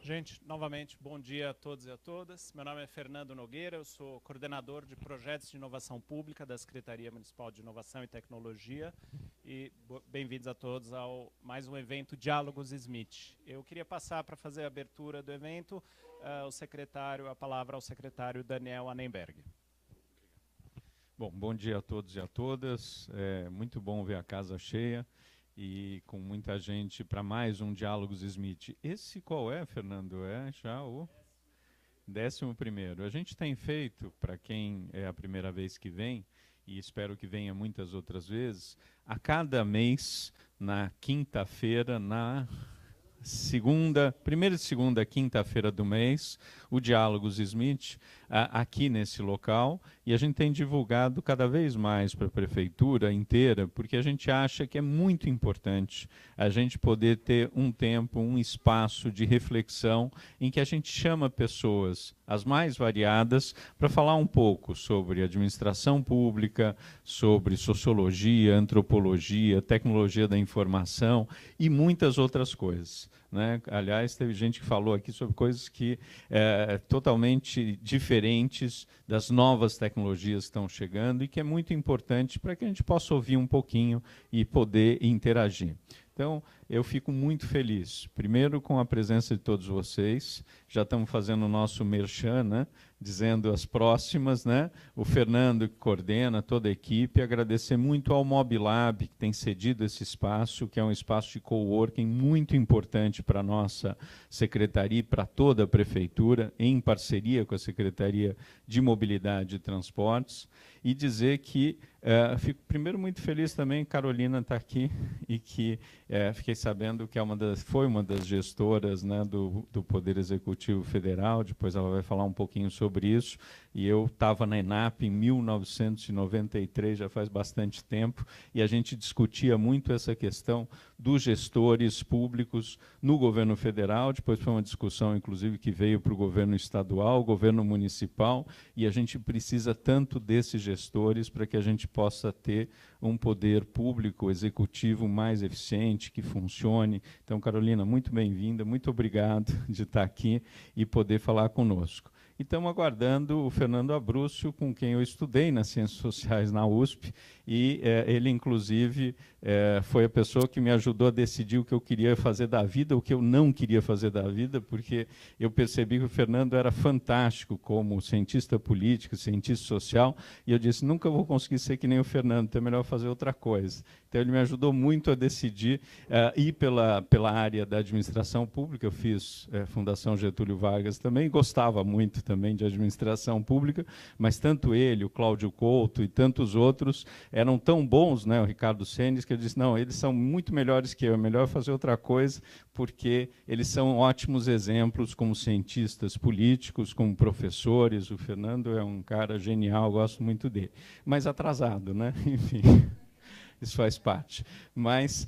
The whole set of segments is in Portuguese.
Gente, novamente, bom dia a todos e a todas. Meu nome é Fernando Nogueira, eu sou coordenador de projetos de inovação pública da Secretaria Municipal de Inovação e Tecnologia e bem-vindos a todos ao mais um evento Diálogos Smith. Eu queria passar para fazer a abertura do evento a palavra ao secretário Daniel Annemberg. Bom dia a todos e a todas. É muito bom ver a casa cheia e com muita gente para mais um Diálogos Smith. Esse qual é, Fernando? É já o 11º. A gente tem feito, para quem é a primeira vez que vem, e espero que venha muitas outras vezes, a cada mês, na quinta-feira, primeira e segunda quinta-feira do mês, o Diálogos Smith, aqui nesse local, e a gente tem divulgado cada vez mais para a prefeitura inteira, porque a gente acha que é muito importante a gente poder ter um tempo, um espaço de reflexão em que a gente chama pessoas, as mais variadas, para falar um pouco sobre administração pública, sobre sociologia, antropologia, tecnologia da informação e muitas outras coisas, né? Aliás, teve gente que falou aqui sobre coisas que totalmente diferentes das novas tecnologias que estão chegando e que é muito importante para que a gente possa ouvir um pouquinho e poder interagir. Então, eu fico muito feliz, primeiro com a presença de todos vocês, já estamos fazendo o nosso merchan, né? Dizendo as próximas, né? O Fernando que coordena toda a equipe, agradecer muito ao MobLab, que tem cedido esse espaço, que é um espaço de coworking muito importante para a nossa secretaria e para toda a prefeitura, em parceria com a Secretaria de Mobilidade e Transportes, e dizer que fico primeiro muito feliz também, Carolina está aqui, e que fiquei sabendo que foi uma das gestoras, né, do Poder Executivo Federal, depois ela vai falar um pouquinho sobre isso, e eu estava na ENAP em 1993, já faz bastante tempo, e a gente discutia muito essa questão dos gestores públicos no governo federal, depois foi uma discussão, inclusive, que veio para o governo estadual, governo municipal, e a gente precisa tanto desses gestores para que a gente possa ter um poder público, executivo mais eficiente, que funcione. Então, Carolina, muito bem-vinda, muito obrigado de estar aqui e poder falar conosco. E estamos aguardando o Fernando Abrúcio, com quem eu estudei nas Ciências Sociais na USP, e ele, inclusive, foi a pessoa que me ajudou a decidir o que eu queria fazer da vida, o que eu não queria fazer da vida, porque eu percebi que o Fernando era fantástico como cientista político, cientista social, e eu disse, nunca vou conseguir ser que nem o Fernando, então é melhor fazer outra coisa. Então, ele me ajudou muito a decidir ir pela área da administração pública. Eu fiz Fundação Getúlio Vargas também, gostava muito também de administração pública, mas tanto ele, o Cláudio Couto e tantos outros eram tão bons, né, o Ricardo Senes, que eu disse, não, eles são muito melhores que eu, é melhor fazer outra coisa, porque eles são ótimos exemplos como cientistas políticos, como professores. O Fernando é um cara genial, gosto muito dele, mas atrasado, né? Enfim. Isso faz parte. Mas,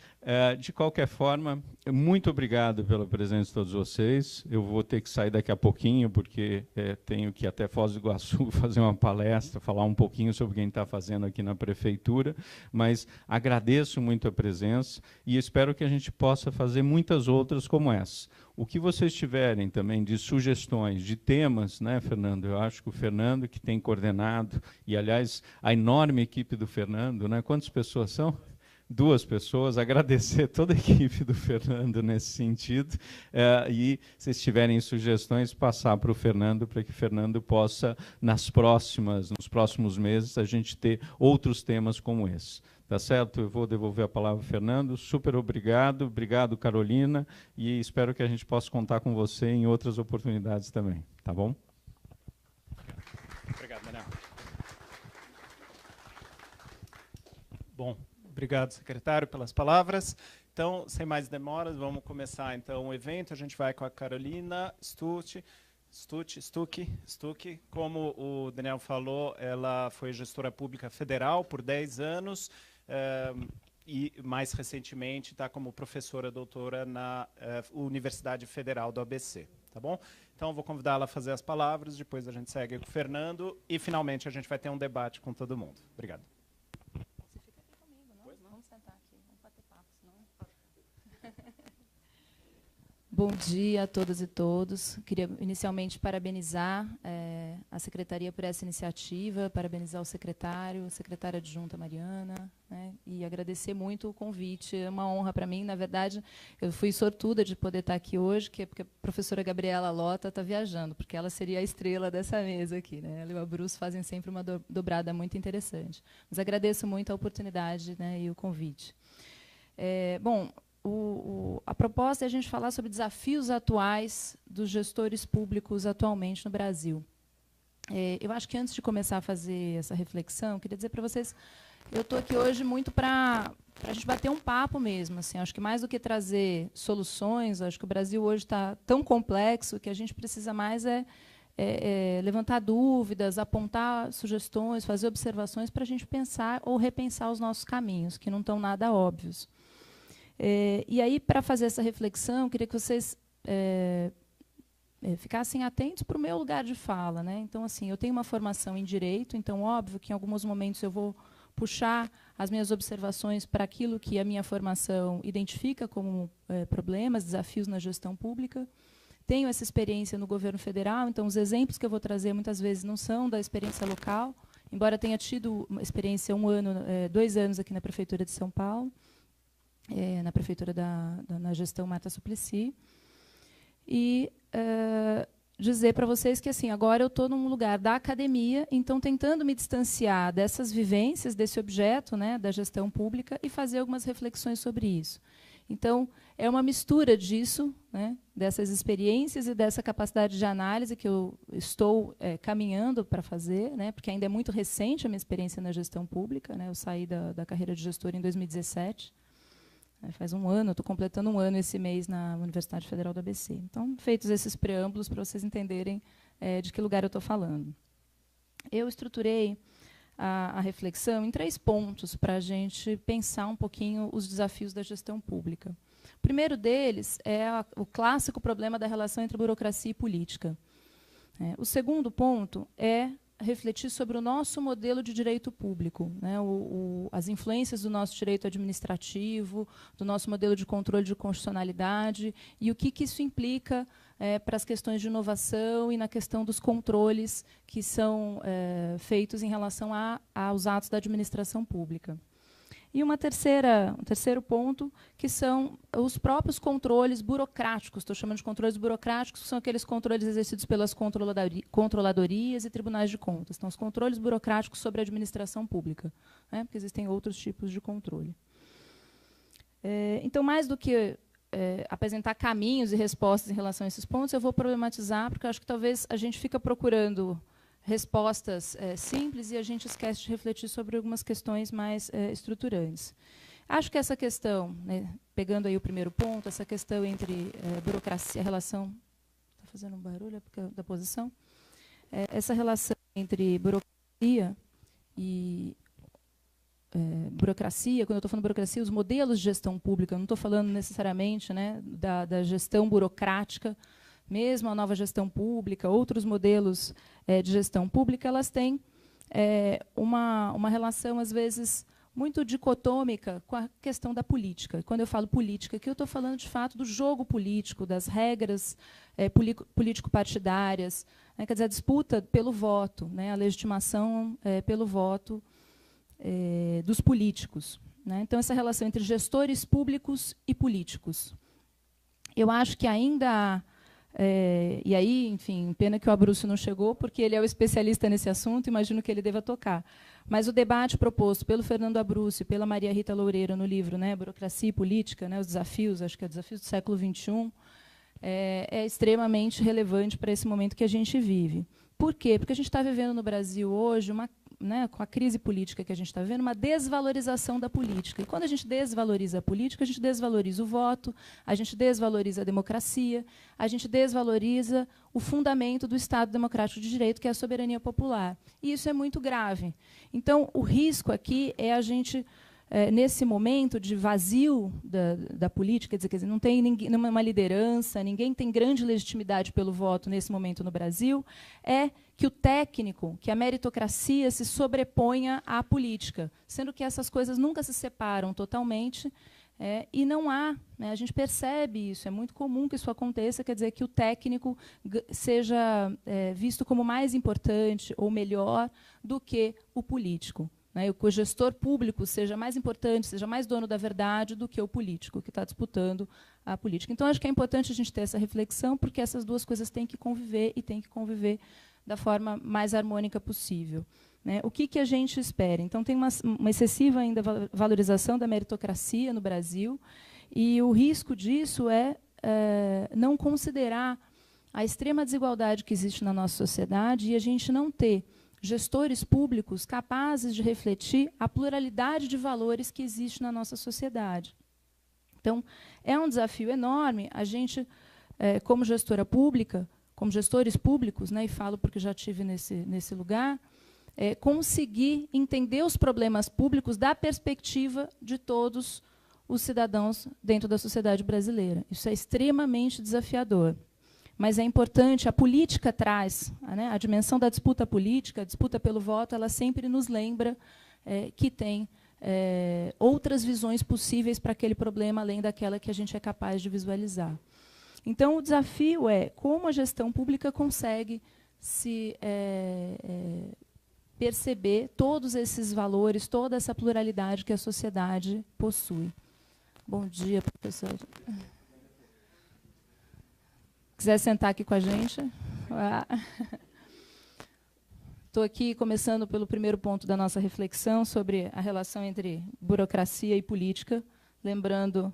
de qualquer forma, muito obrigado pela presença de todos vocês. Eu vou ter que sair daqui a pouquinho, porque tenho que ir até Foz do Iguaçu fazer uma palestra, falar um pouquinho sobre o que a gente está fazendo aqui na Prefeitura, mas agradeço muito a presença e espero que a gente possa fazer muitas outras como essa. O que vocês tiverem também de sugestões, de temas, né, Fernando? Eu acho que o Fernando, que tem coordenado, e, aliás, a enorme equipe do Fernando, né? Quantas pessoas são? 2 pessoas, agradecer toda a equipe do Fernando nesse sentido, e, se tiverem sugestões, passar para o Fernando, para que o Fernando possa, nos próximos meses, a gente ter outros temas como esse. Tá certo? Eu vou devolver a palavra ao Fernando. Super obrigado. Obrigado, Carolina. E espero que a gente possa contar com você em outras oportunidades também. Tá bom? Obrigado, Daniel. Bom, obrigado, secretário, pelas palavras. Então, sem mais demoras, vamos começar então o evento. A gente vai com a Carolina Stuck. Como o Daniel falou, ela foi gestora pública federal por 10 anos, e, mais recentemente, está como professora doutora na Universidade Federal do ABC. Tá bom? Então, eu vou convidá-la a fazer as palavras, depois a gente segue com o Fernando, e, finalmente, a gente vai ter um debate com todo mundo. Obrigado. Você fica aqui comigo, não? Vamos sentar aqui, vamos bater papo, senão... Bom dia a todas e todos. Queria inicialmente parabenizar a Secretaria por essa iniciativa, parabenizar o secretário, a secretária adjunta Mariana, né, e agradecer muito o convite. É uma honra para mim. Na verdade, eu fui sortuda de poder estar aqui hoje, porque a professora Gabriela Lota está viajando, porque ela seria a estrela dessa mesa aqui, né? Ela e o Abruzzo fazem sempre uma dobrada muito interessante. Mas agradeço muito a oportunidade, né, e o convite. Bom, a proposta é a gente falar sobre desafios atuais dos gestores públicos atualmente no Brasil. Eu acho que antes de começar a fazer essa reflexão, queria dizer para vocês, eu estou aqui hoje muito para a gente bater um papo mesmo. Assim, acho que mais do que trazer soluções, acho que o Brasil hoje está tão complexo que a gente precisa mais levantar dúvidas, apontar sugestões, fazer observações para a gente pensar ou repensar os nossos caminhos, que não estão nada óbvios. E aí, para fazer essa reflexão, queria que vocês ficassem atentos para o meu lugar de fala, né? Então, assim, eu tenho uma formação em direito, então, óbvio que em alguns momentos eu vou puxar as minhas observações para aquilo que a minha formação identifica como problemas, desafios na gestão pública. Tenho essa experiência no governo federal, então os exemplos que eu vou trazer muitas vezes não são da experiência local, embora tenha tido uma experiência 2 anos aqui na Prefeitura de São Paulo, na Prefeitura na gestão Marta Suplicy. E dizer para vocês que assim, agora eu estou num lugar da academia, então tentando me distanciar dessas vivências, desse objeto, né, da gestão pública, e fazer algumas reflexões sobre isso. Então, é uma mistura disso, né, dessas experiências e dessa capacidade de análise que eu estou caminhando para fazer, né, porque ainda é muito recente a minha experiência na gestão pública, né, eu saí da carreira de gestora em 2017, faz um ano, estou completando um ano esse mês na Universidade Federal do ABC. Então, feitos esses preâmbulos para vocês entenderem de que lugar eu estou falando. Eu estruturei a reflexão em 3 pontos para a gente pensar um pouquinho os desafios da gestão pública. O primeiro deles é o clássico problema da relação entre burocracia e política. O segundo ponto é refletir sobre o nosso modelo de direito público, né, as influências do nosso direito administrativo, do nosso modelo de controle de constitucionalidade e o que isso implica para as questões de inovação e na questão dos controles que são feitos em relação aos atos da administração pública. E um terceiro ponto, que são os próprios controles burocráticos, estou chamando de controles burocráticos, que são aqueles controles exercidos pelas controladorias e tribunais de contas. Então, os controles burocráticos sobre a administração pública, né, porque existem outros tipos de controle. Então, mais do que apresentar caminhos e respostas em relação a esses pontos, eu vou problematizar, porque eu acho que talvez a gente fica procurando respostas simples e a gente esquece de refletir sobre algumas questões mais estruturantes. Acho que essa questão, né, pegando aí o primeiro ponto, essa questão entre burocracia, a relação... Está fazendo um barulho da posição? Essa relação entre burocracia e... burocracia, quando eu estou falando burocracia, os modelos de gestão pública, eu não estou falando necessariamente, né, da gestão burocrática, mesmo a nova gestão pública, outros modelos de gestão pública, elas têm uma relação, às vezes, muito dicotômica com a questão da política. Quando eu falo política, aqui eu estou falando, de fato, do jogo político, das regras político-partidárias, né, quer dizer, a disputa pelo voto, né, a legitimação pelo voto dos políticos, né. Então, essa relação entre gestores públicos e políticos. Eu acho que ainda há... e aí, enfim, pena que o Abruzzo não chegou, porque ele é o especialista nesse assunto, imagino que ele deva tocar. Mas o debate proposto pelo Fernando Abruzzo e pela Maria Rita Loureiro no livro, né, Burocracia e Política, né, os desafios, acho que é desafios do século XXI, é extremamente relevante para esse momento que a gente vive. Por quê? Porque a gente está vivendo no Brasil hoje com a crise política que a gente está vivendo, uma desvalorização da política. E quando a gente desvaloriza a política, a gente desvaloriza o voto, a gente desvaloriza a democracia, a gente desvaloriza o fundamento do Estado Democrático de Direito, que é a soberania popular. E isso é muito grave. Então, o risco aqui é a gente, nesse momento de vazio da política, quer dizer, não tem uma liderança, ninguém tem grande legitimidade pelo voto nesse momento no Brasil, é que o técnico, que a meritocracia se sobreponha à política, sendo que essas coisas nunca se separam totalmente, E não há, né, a gente percebe isso, é muito comum que isso aconteça, quer dizer, que o técnico seja visto como mais importante ou melhor do que o político, né, que o gestor público seja mais importante, seja mais dono da verdade do que o político que está disputando a política. Então, acho que é importante a gente ter essa reflexão, porque essas duas coisas têm que conviver e têm que conviver da forma mais harmônica possível. Né? O que a gente espera? Então, tem uma excessiva ainda valorização da meritocracia no Brasil, e o risco disso é não considerar a extrema desigualdade que existe na nossa sociedade e a gente não ter gestores públicos capazes de refletir a pluralidade de valores que existe na nossa sociedade. Então, é um desafio enorme a gente, como gestora pública, como gestores públicos, né, e falo porque já estive nesse lugar, conseguir entender os problemas públicos da perspectiva de todos os cidadãos dentro da sociedade brasileira. Isso é extremamente desafiador. Mas é importante, a política traz, né, a dimensão da disputa política, a disputa pelo voto, ela sempre nos lembra que tem outras visões possíveis para aquele problema, além daquela que a gente é capaz de visualizar. Então, o desafio é como a gestão pública consegue se perceber todos esses valores, toda essa pluralidade que a sociedade possui. Bom dia, professor. Quiser sentar aqui com a gente? Estou aqui começando pelo primeiro ponto da nossa reflexão sobre a relação entre burocracia e política, lembrando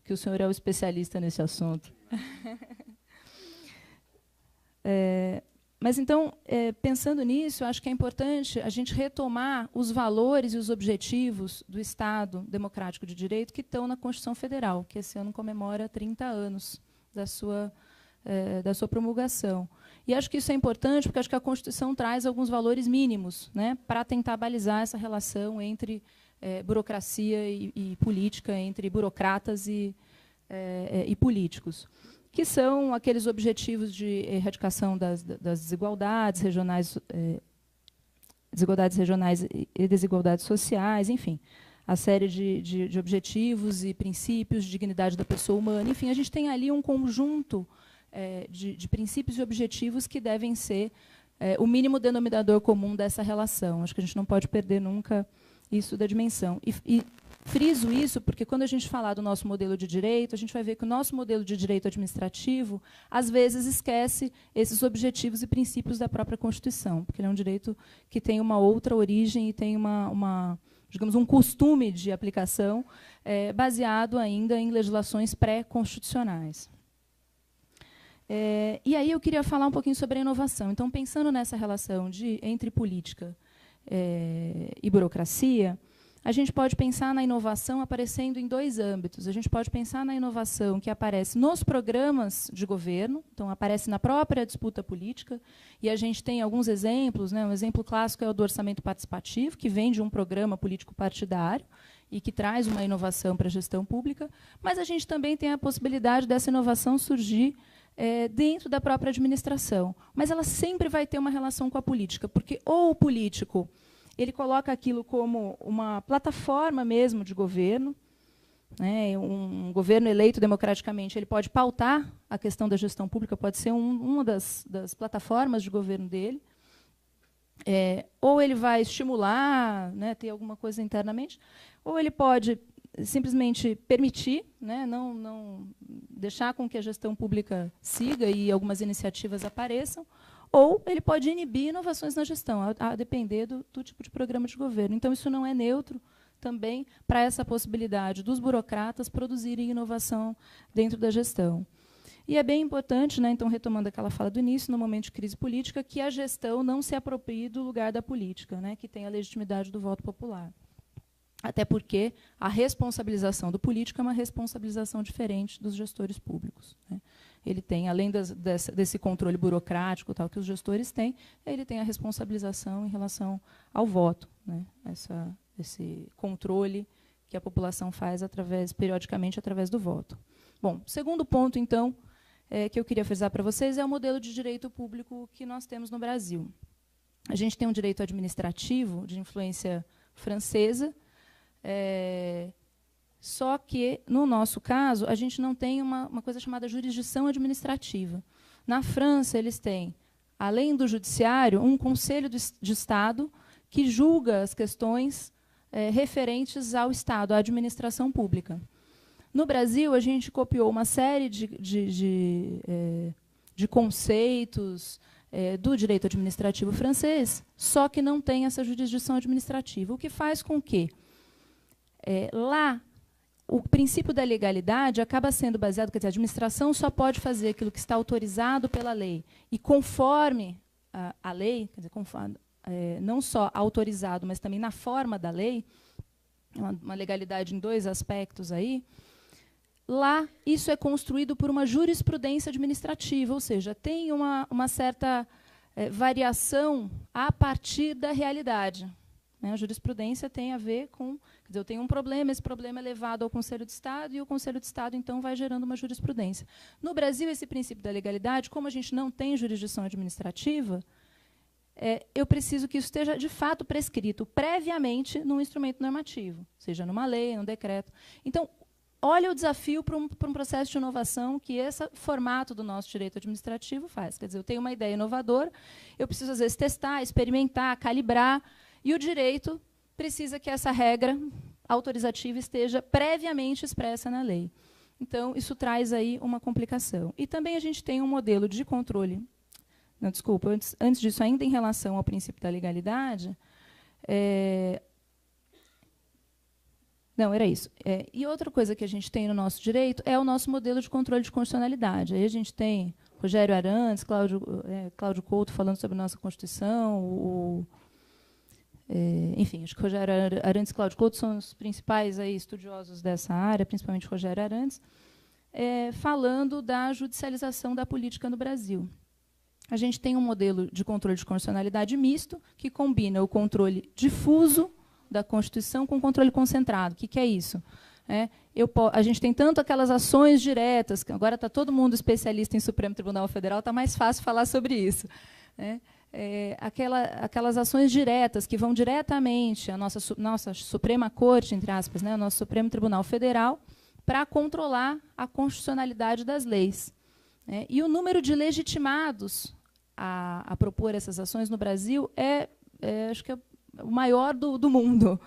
que o senhor é o especialista nesse assunto. Mas, então, pensando nisso, acho que é importante a gente retomar os valores e os objetivos do Estado democrático de direito que estão na Constituição Federal, que esse ano comemora 30 anos da sua promulgação. E acho que isso é importante porque acho que a Constituição traz alguns valores mínimos, né, para tentar balizar essa relação entre burocracia e política, entre burocratas e políticos, que são aqueles objetivos de erradicação das desigualdades regionais, e desigualdades sociais, enfim, a série de objetivos e princípios de dignidade da pessoa humana. Enfim, a gente tem ali um conjunto de princípios e objetivos que devem ser o mínimo denominador comum dessa relação. Acho que a gente não pode perder nunca isso da dimensão. E friso isso porque, quando a gente falar do nosso modelo de direito, a gente vai ver que o nosso modelo de direito administrativo, às vezes, esquece esses objetivos e princípios da própria Constituição, porque ele é um direito que tem uma outra origem e tem digamos, um costume de aplicação baseado ainda em legislações pré-constitucionais. E aí eu queria falar um pouquinho sobre a inovação. Então, pensando nessa relação entre política e burocracia, a gente pode pensar na inovação aparecendo em dois âmbitos. A gente pode pensar na inovação que aparece nos programas de governo, então aparece na própria disputa política, e a gente tem alguns exemplos, né? Um exemplo clássico é o do orçamento participativo, que vem de um programa político partidário e que traz uma inovação para a gestão pública, mas a gente também tem a possibilidade dessa inovação surgir dentro da própria administração. Mas ela sempre vai ter uma relação com a política, porque ou o político ele coloca aquilo como uma plataforma mesmo de governo, né, um governo eleito democraticamente, ele pode pautar a questão da gestão pública, pode ser uma das plataformas de governo dele, ou ele vai estimular, né, ter alguma coisa internamente, ou ele pode simplesmente permitir, né, não deixar com que a gestão pública siga e algumas iniciativas apareçam, ou ele pode inibir inovações na gestão, a depender do tipo de programa de governo. Então, isso não é neutro também para essa possibilidade dos burocratas produzirem inovação dentro da gestão. E é bem importante, né, então, retomando aquela fala do início, no momento de crise política, que a gestão não se aproprie do lugar da política, né, que tem a legitimidade do voto popular. Até porque a responsabilização do político é uma responsabilização diferente dos gestores públicos, né. Ele tem, além desse controle burocrático tal que os gestores têm, ele tem a responsabilização em relação ao voto, né? Esse controle que a população faz periodicamente através do voto. Bom, segundo ponto, então, que eu queria frisar para vocês é o modelo de direito público que nós temos no Brasil. A gente tem um direito administrativo de influência francesa, Só que, no nosso caso, a gente não tem uma coisa chamada jurisdição administrativa. Na França, eles têm, além do judiciário, um conselho de Estado que julga as questões referentes ao Estado, à administração pública. No Brasil, a gente copiou uma série de conceitos do direito administrativo francês, só que não tem essa jurisdição administrativa, o que faz com que lá o princípio da legalidade acaba sendo baseado, quer dizer, a administração só pode fazer aquilo que está autorizado pela lei e conforme a lei, quer dizer, conforme, não só autorizado, mas também na forma da lei, uma legalidade em dois aspectos aí. Lá, isso é construído por uma jurisprudência administrativa, ou seja, tem uma certa variação a partir da realidade. A jurisprudência tem a ver com... Quer dizer, eu tenho um problema, esse problema é levado ao Conselho de Estado, e o Conselho de Estado, então, vai gerando uma jurisprudência. No Brasil, esse princípio da legalidade, como a gente não tem jurisdição administrativa, eu preciso que isso esteja, de fato, prescrito previamente num instrumento normativo, seja numa lei, num decreto. Então, olha o desafio para um processo de inovação que esse formato do nosso direito administrativo faz. Quer dizer, eu tenho uma ideia inovadora, eu preciso, às vezes, testar, experimentar, calibrar, e o direito precisa que essa regra autorizativa esteja previamente expressa na lei. Então, isso traz aí uma complicação. E também a gente tem um modelo de controle. Não, desculpa, antes disso, ainda em relação ao princípio da legalidade, não, era isso. E outra coisa que a gente tem no nosso direito é o nosso modelo de controle de constitucionalidade. Aí a gente tem Rogério Arantes, Cláudio Couto falando sobre a nossa Constituição, enfim, acho que Rogério Arantes e Cláudio Couto são os principais aí, estudiosos dessa área, principalmente Rogério Arantes, falando da judicialização da política no Brasil. A gente tem um modelo de controle de constitucionalidade misto, que combina o controle difuso da Constituição com controle concentrado. O que é isso? A gente tem tanto aquelas ações diretas, que agora está todo mundo especialista em Supremo Tribunal Federal, está mais fácil falar sobre isso. Aquelas ações diretas que vão diretamente à nossa Suprema Corte, entre aspas, o nosso Supremo Tribunal Federal, para controlar a constitucionalidade das leis. E o número de legitimados a propor essas ações no Brasil acho que é o maior do mundo.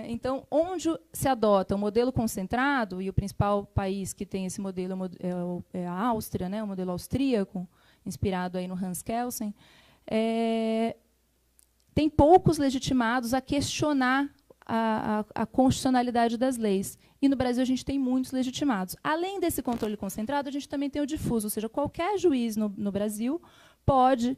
Então, onde se adota o modelo concentrado, e o principal país que tem esse modelo é a Áustria, o modelo austríaco, inspirado aí no Hans Kelsen, tem poucos legitimados a questionar a constitucionalidade das leis. E no Brasil a gente tem muitos legitimados. Além desse controle concentrado, a gente também tem o difuso, ou seja, qualquer juiz no Brasil pode,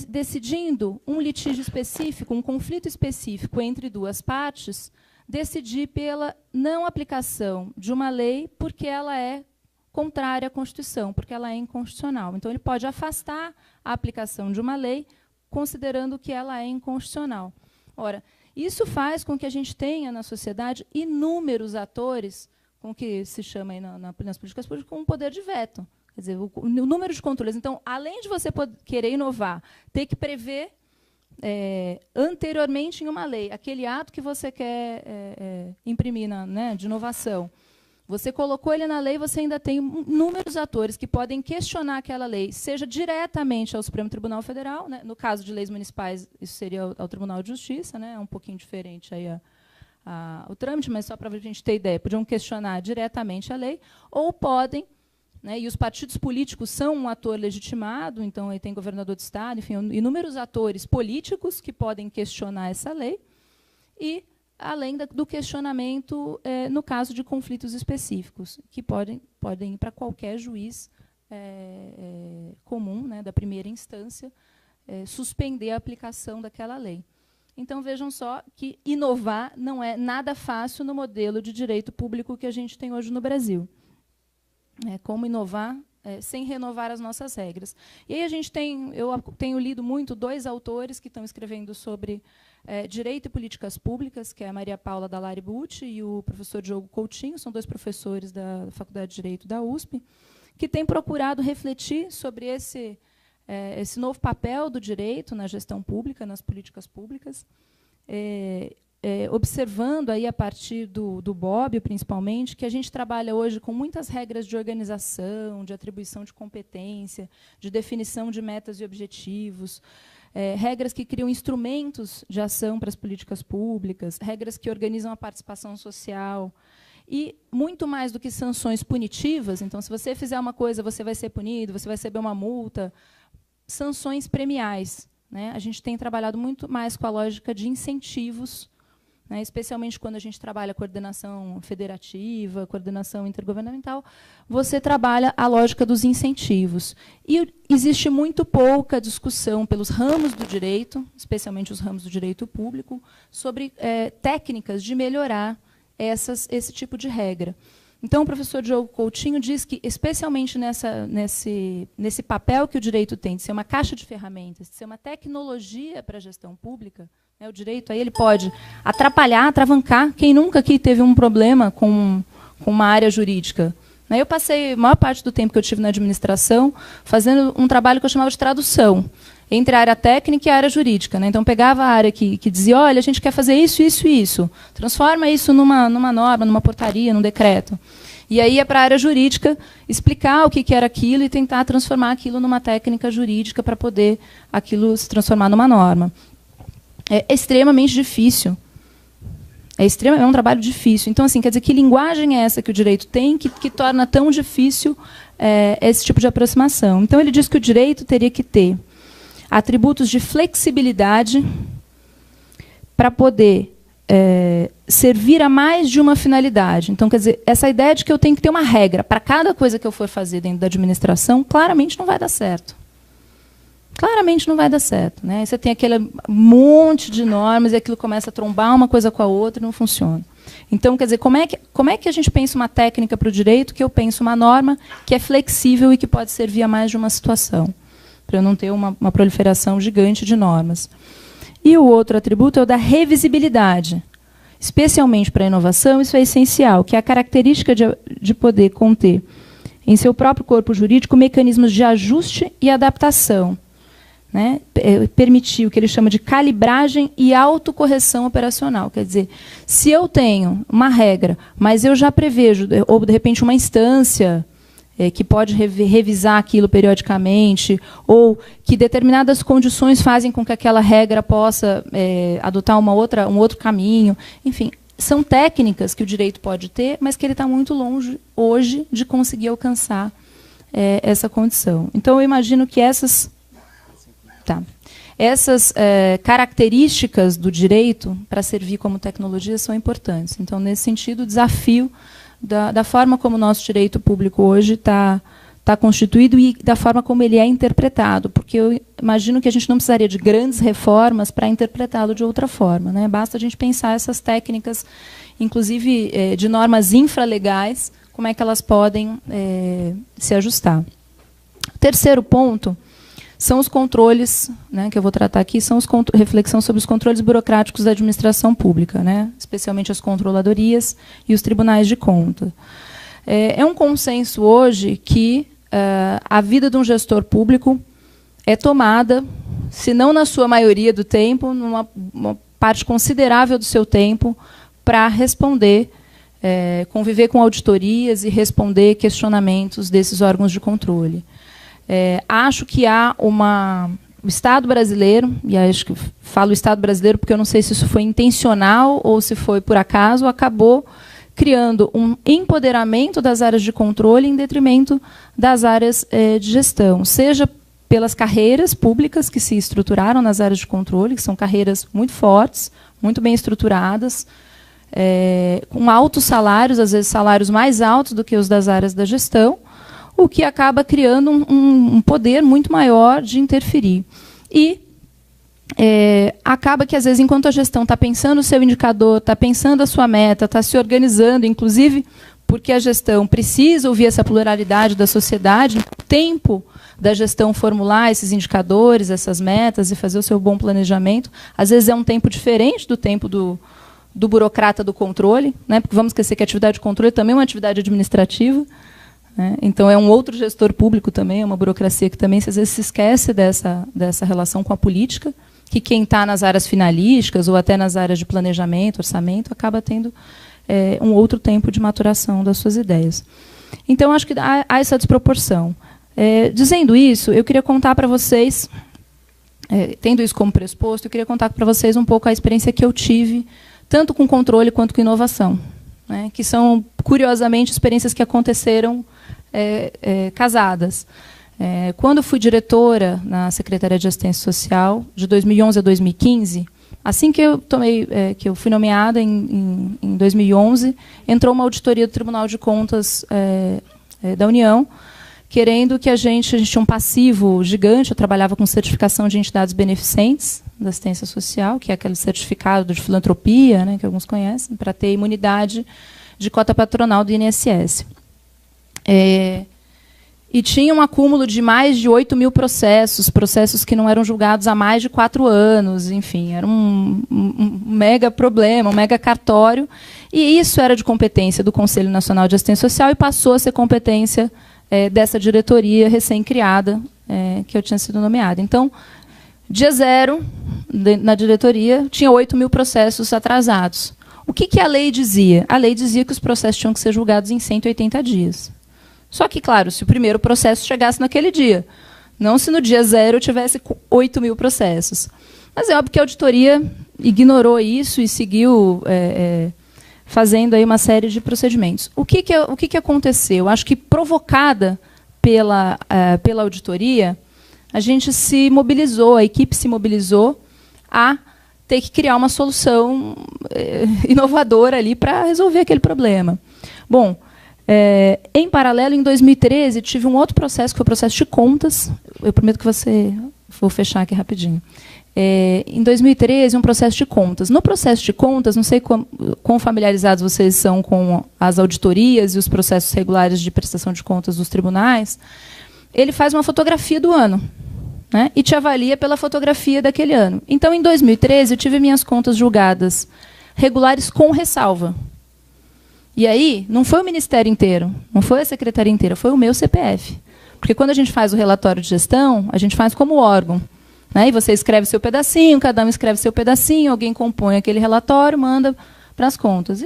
decidindo um litígio específico, um conflito específico entre duas partes, decidir pela não aplicação de uma lei porque ela é contrária à Constituição, porque ela é inconstitucional. Então, ele pode afastar a aplicação de uma lei, considerando que ela é inconstitucional. Ora, isso faz com que a gente tenha na sociedade inúmeros atores, com o que se chama aí nas políticas públicas, com um poder de veto. Quer dizer, o número de controles. Então, além de você querer inovar, ter que prever anteriormente em uma lei aquele ato que você quer imprimir de inovação, você colocou ele na lei, você ainda tem inúmeros atores que podem questionar aquela lei, seja diretamente ao Supremo Tribunal Federal, no caso de leis municipais, isso seria ao Tribunal de Justiça, é um pouquinho diferente aí o trâmite, mas só para a gente ter ideia, podiam questionar diretamente a lei, ou podem, e os partidos políticos são um ator legitimado, então aí tem governador de Estado, enfim, inúmeros atores políticos que podem questionar essa lei, e além do questionamento no caso de conflitos específicos, que podem ir para qualquer juiz comum, da primeira instância, suspender a aplicação daquela lei. Então, vejam só que inovar não é nada fácil no modelo de direito público que a gente tem hoje no Brasil. Como inovar sem renovar as nossas regras. E aí eu tenho lido muito dois autores que estão escrevendo sobre Direito e Políticas Públicas, que é a Maria Paula Dallari Bucci e o professor Diogo Coutinho, são dois professores da Faculdade de Direito da USP, que têm procurado refletir sobre esse novo papel do direito na gestão pública, nas políticas públicas, observando aí a partir do Bobbio, principalmente, que a gente trabalha hoje com muitas regras de organização, de atribuição de competência, de definição de metas e objetivos, regras que criam instrumentos de ação para as políticas públicas, regras que organizam a participação social. E, muito mais do que sanções punitivas, então, se você fizer uma coisa, você vai ser punido, você vai receber uma multa, sanções premiais, né? A gente tem trabalhado muito mais com a lógica de incentivos, né, especialmente quando a gente trabalha coordenação federativa, coordenação intergovernamental, você trabalha a lógica dos incentivos. E existe muito pouca discussão pelos ramos do direito, especialmente os ramos do direito público, sobre técnicas de melhorar esse tipo de regra. Então, o professor Diogo Coutinho diz que, especialmente nesse papel que o direito tem, de ser uma caixa de ferramentas, de ser uma tecnologia para a gestão pública, né, o direito aí ele pode atrapalhar, atravancar. Quem nunca aqui teve um problema com uma área jurídica? Né, eu passei a maior parte do tempo que eu tive na administração fazendo um trabalho que eu chamava de tradução entre a área técnica e a área jurídica. Né? Então, pegava a área que dizia, olha, a gente quer fazer isso, isso e isso. Transforma isso numa norma, numa portaria, num decreto. E aí ia para a área jurídica explicar o que era aquilo e tentar transformar aquilo numa técnica jurídica para poder aquilo se transformar numa norma. É extremamente difícil. É um trabalho difícil. Então, assim, quer dizer, que linguagem é essa que o direito tem que torna tão difícil esse tipo de aproximação? Então, ele diz que o direito teria que ter atributos de flexibilidade para poder servir a mais de uma finalidade. Então, quer dizer, essa ideia de que eu tenho que ter uma regra para cada coisa que eu for fazer dentro da administração, claramente não vai dar certo. Claramente não vai dar certo. Né? Você tem aquele monte de normas e aquilo começa a trombar uma coisa com a outra e não funciona. Então, quer dizer, como é que a gente pensa uma técnica para o direito que eu penso uma norma que é flexível e que pode servir a mais de uma situação? Para eu não ter uma proliferação gigante de normas. E o outro atributo é o da revisibilidade. Especialmente para a inovação, isso é essencial, que é a característica de poder conter em seu próprio corpo jurídico mecanismos de ajuste e adaptação. Né? Permitir o que ele chama de calibragem e autocorreção operacional. Quer dizer, se eu tenho uma regra, mas eu já prevejo, ou de repente uma instância que pode revisar aquilo periodicamente, ou que determinadas condições fazem com que aquela regra possa adotar um outro caminho. Enfim, são técnicas que o direito pode ter, mas que ele está muito longe, hoje, de conseguir alcançar essa condição. Então, eu imagino que essas características do direito, para servir como tecnologia, são importantes. Então, nesse sentido, o desafio da forma como o nosso direito público hoje está constituído e da forma como ele é interpretado, porque eu imagino que a gente não precisaria de grandes reformas para interpretá-lo de outra forma. Né? Basta a gente pensar essas técnicas, inclusive de normas infralegais, como é que elas podem se ajustar. O terceiro ponto são os controles, né, que eu vou tratar aqui, são reflexão sobre os controles burocráticos da administração pública, né, especialmente as controladorias e os tribunais de conta. É um consenso hoje que a vida de um gestor público é tomada, se não na sua maioria do tempo, numa parte considerável do seu tempo, para responder, conviver com auditorias e responder questionamentos desses órgãos de controle. Acho que há o Estado brasileiro, e acho que falo Estado brasileiro porque eu não sei se isso foi intencional ou se foi por acaso, acabou criando um empoderamento das áreas de controle em detrimento das áreas de gestão, seja pelas carreiras públicas que se estruturaram nas áreas de controle, que são carreiras muito fortes, muito bem estruturadas, com altos salários, às vezes salários mais altos do que os das áreas da gestão, o que acaba criando um poder muito maior de interferir. E acaba que, às vezes, enquanto a gestão está pensando o seu indicador, está pensando a sua meta, está se organizando, inclusive porque a gestão precisa ouvir essa pluralidade da sociedade, o tempo da gestão formular esses indicadores, essas metas e fazer o seu bom planejamento, às vezes é um tempo diferente do tempo do burocrata do controle, né? Porque vamos esquecer que a atividade de controle também é uma atividade administrativa. Então, é um outro gestor público também, é uma burocracia que também, às vezes, se esquece dessa relação com a política, que quem está nas áreas finalísticas ou até nas áreas de planejamento, orçamento, acaba tendo um outro tempo de maturação das suas ideias. Então, acho que há essa desproporção. Dizendo isso, eu queria contar para vocês, tendo isso como pressuposto, eu queria contar para vocês um pouco a experiência que eu tive, tanto com controle quanto com inovação, né, que são, curiosamente, experiências que aconteceram casadas. Quando fui diretora na Secretaria de Assistência Social, de 2011 a 2015, assim que eu fui nomeada, em 2011, entrou uma auditoria do Tribunal de Contas da União, querendo que a gente tinha um passivo gigante. Eu trabalhava com certificação de entidades beneficentes da assistência social, que é aquele certificado de filantropia, né, que alguns conhecem, para ter imunidade de cota patronal do INSS. E tinha um acúmulo de mais de 8 mil processos que não eram julgados há mais de 4 anos, enfim, era um mega problema, um mega cartório, e isso era de competência do Conselho Nacional de Assistência Social e passou a ser competência dessa diretoria recém-criada, que eu tinha sido nomeada. Então, dia zero, na diretoria, tinha 8 mil processos atrasados. O que a lei dizia? A lei dizia que os processos tinham que ser julgados em 180 dias. Só que, claro, se o primeiro processo chegasse naquele dia, não se no dia zero eu tivesse 8 mil processos. Mas é óbvio que a auditoria ignorou isso e seguiu fazendo aí uma série de procedimentos. O que aconteceu? Acho que, provocada pela auditoria, a gente se mobilizou, a equipe se mobilizou a ter que criar uma solução inovadora ali para resolver aquele problema. Bom, em paralelo, em 2013, tive um outro processo, que foi o processo de contas. Eu prometo que vou fechar aqui rapidinho. Em 2013, um processo de contas. No processo de contas, não sei quão familiarizados vocês são com as auditorias e os processos regulares de prestação de contas dos tribunais, ele faz uma fotografia do ano, né, e te avalia pela fotografia daquele ano. Então, em 2013, eu tive minhas contas julgadas regulares com ressalva. E aí, não foi o Ministério inteiro, não foi a Secretaria inteira, foi o meu CPF. Porque quando a gente faz o relatório de gestão, a gente faz como órgão, né? E você escreve seu pedacinho, cada um escreve seu pedacinho, alguém compõe aquele relatório, manda para as contas.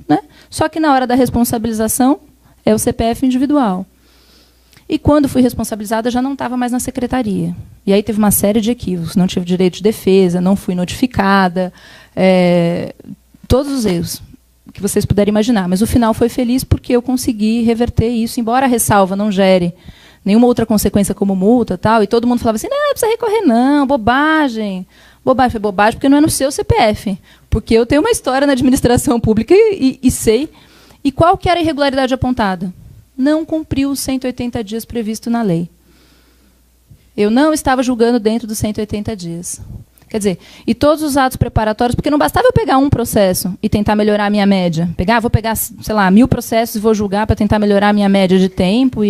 Né? Só que na hora da responsabilização, é o CPF individual. E quando fui responsabilizada, já não estava mais na secretaria. E aí teve uma série de equívocos. Não tive direito de defesa, não fui notificada, todos os erros que vocês puderem imaginar. Mas o final foi feliz porque eu consegui reverter isso, embora a ressalva não gere nenhuma outra consequência como multa, tal, e todo mundo falava assim, não precisa recorrer não, bobagem. Bobagem, foi bobagem porque não é no seu CPF. Porque eu tenho uma história na administração pública e sei. E qual que era a irregularidade apontada? Não cumpriu os 180 dias previsto na lei. Eu não estava julgando dentro dos 180 dias. Quer dizer, e todos os atos preparatórios, porque não bastava eu pegar um processo e tentar melhorar a minha média. Vou pegar, sei lá, 1000 processos e vou julgar para tentar melhorar a minha média de tempo.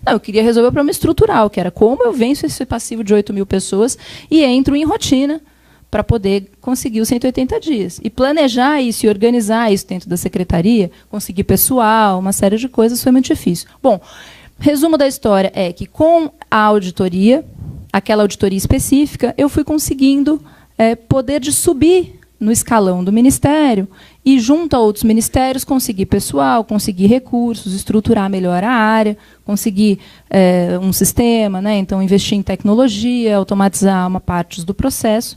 Não, eu queria resolver o problema estrutural, que era como eu venço esse passivo de 8 mil pessoas e entro em rotina para poder conseguir os 180 dias. E planejar isso e organizar isso dentro da secretaria, conseguir pessoal, uma série de coisas, foi muito difícil. Bom, resumo da história é que, com a auditoria, aquela auditoria específica, eu fui conseguindo poder de subir no escalão do Ministério e, junto a outros ministérios, conseguir pessoal, conseguir recursos, estruturar melhor a área, conseguir um sistema, né? Então, investir em tecnologia, automatizar uma parte do processo.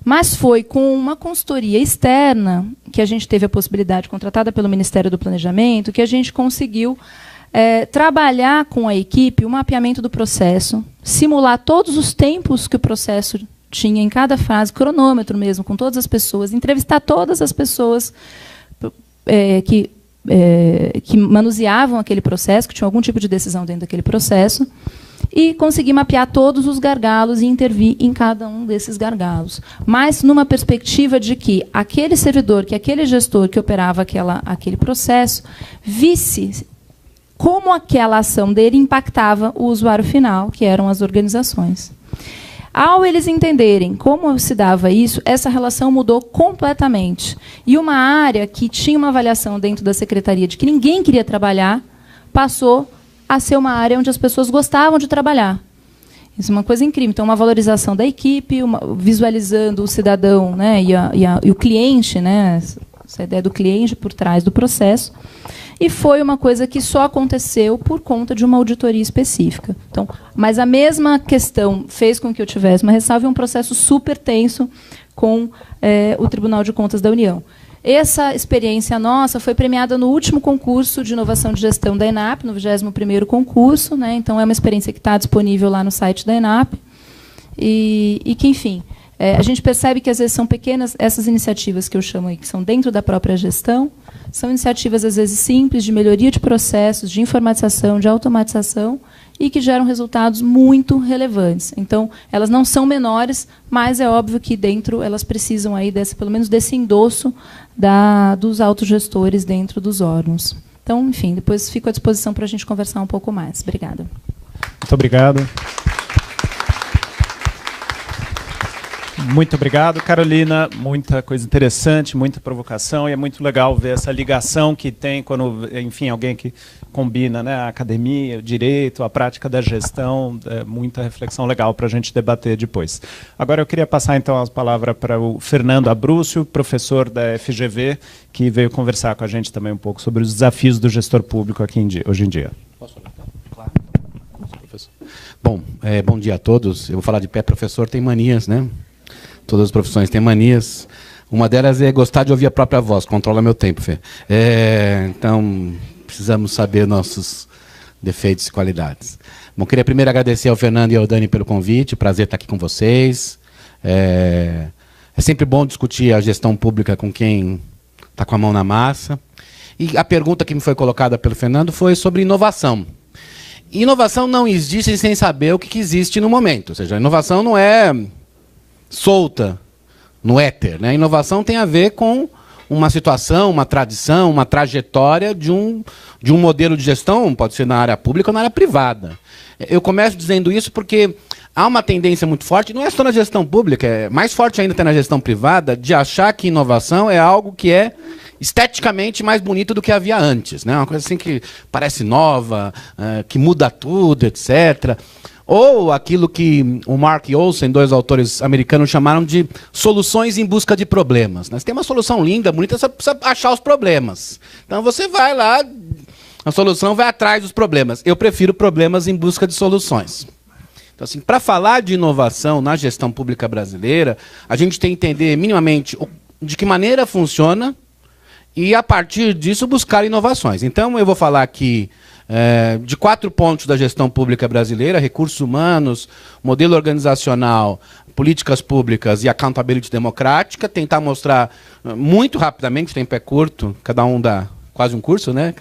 Mas foi com uma consultoria externa, que a gente teve a possibilidade, contratada pelo Ministério do Planejamento, que a gente conseguiu trabalhar com a equipe o mapeamento do processo, simular todos os tempos que o processo tinha em cada fase, cronômetro mesmo, com todas as pessoas, entrevistar todas as pessoas que manuseavam aquele processo, que tinham algum tipo de decisão dentro daquele processo, e conseguir mapear todos os gargalos e intervir em cada um desses gargalos. Mas numa perspectiva de que aquele servidor, que aquele gestor que operava aquele processo, visse como aquela ação dele impactava o usuário final, que eram as organizações. Ao eles entenderem como se dava isso, essa relação mudou completamente. E uma área que tinha uma avaliação dentro da secretaria de que ninguém queria trabalhar, passou a ser uma área onde as pessoas gostavam de trabalhar. Isso é uma coisa incrível. Então, uma valorização da equipe, visualizando o cidadão, né, e o cliente, né, essa ideia do cliente por trás do processo. E foi uma coisa que só aconteceu por conta de uma auditoria específica. Então, mas a mesma questão fez com que eu tivesse uma ressalva e um processo super tenso com o Tribunal de Contas da União. Essa experiência nossa foi premiada no último concurso de inovação de gestão da ENAP, no 21º concurso, né? Então, é uma experiência que está disponível lá no site da ENAP. E que, enfim, a gente percebe que, às vezes, são pequenas, essas iniciativas que eu chamo aí, que são dentro da própria gestão, são iniciativas, às vezes, simples, de melhoria de processos, de informatização, de automatização, e que geram resultados muito relevantes. Então, elas não são menores, mas é óbvio que dentro elas precisam aí pelo menos desse endosso dos autogestores dentro dos órgãos. Então, enfim, depois fico à disposição para a gente conversar um pouco mais. Obrigada. Muito obrigado. Muito obrigado, Carolina. Muita coisa interessante, muita provocação, e é muito legal ver essa ligação que tem quando, enfim, alguém que combina, né, a academia, o direito, a prática da gestão, muita reflexão legal para a gente debater depois. Agora eu queria passar então a palavra para o Fernando Abrúcio, professor da FGV, que veio conversar com a gente também um pouco sobre os desafios do gestor público aqui hoje em dia. Posso falar? Claro. Professor. Bom, bom dia a todos. Eu vou falar de pé, professor tem manias, né? Todas as profissões têm manias. Uma delas é gostar de ouvir a própria voz. Controla meu tempo, Fê. Então, precisamos saber nossos defeitos e qualidades. Bom, queria primeiro agradecer ao Fernando e ao Dani pelo convite. Prazer estar aqui com vocês. É sempre bom discutir a gestão pública com quem está com a mão na massa. E a pergunta que me foi colocada pelo Fernando foi sobre inovação. E inovação não existe sem saber o que existe no momento. Ou seja, a inovação não é solta no éter, né? Inovação tem a ver com uma situação, uma tradição, uma trajetória de um modelo de gestão, pode ser na área pública ou na área privada. Eu começo dizendo isso porque há uma tendência muito forte, não é só na gestão pública, é mais forte ainda até na gestão privada, de achar que inovação é algo que é esteticamente mais bonito do que havia antes, né? Uma coisa assim que parece nova, que muda tudo, etc. Ou aquilo que o Mark e Olsen, dois autores americanos, chamaram de soluções em busca de problemas. Você tem uma solução linda, bonita, você precisa achar os problemas. Então você vai lá, a solução vai atrás dos problemas. Eu prefiro problemas em busca de soluções. Então, assim, para falar de inovação na gestão pública brasileira, a gente tem que entender minimamente de que maneira funciona e, a partir disso, buscar inovações. Então, eu vou falar aqui de 4 pontos da gestão pública brasileira: recursos humanos, modelo organizacional, políticas públicas e accountability democrática. Tentar mostrar muito rapidamente, o tempo é curto, cada um dá quase um curso, né?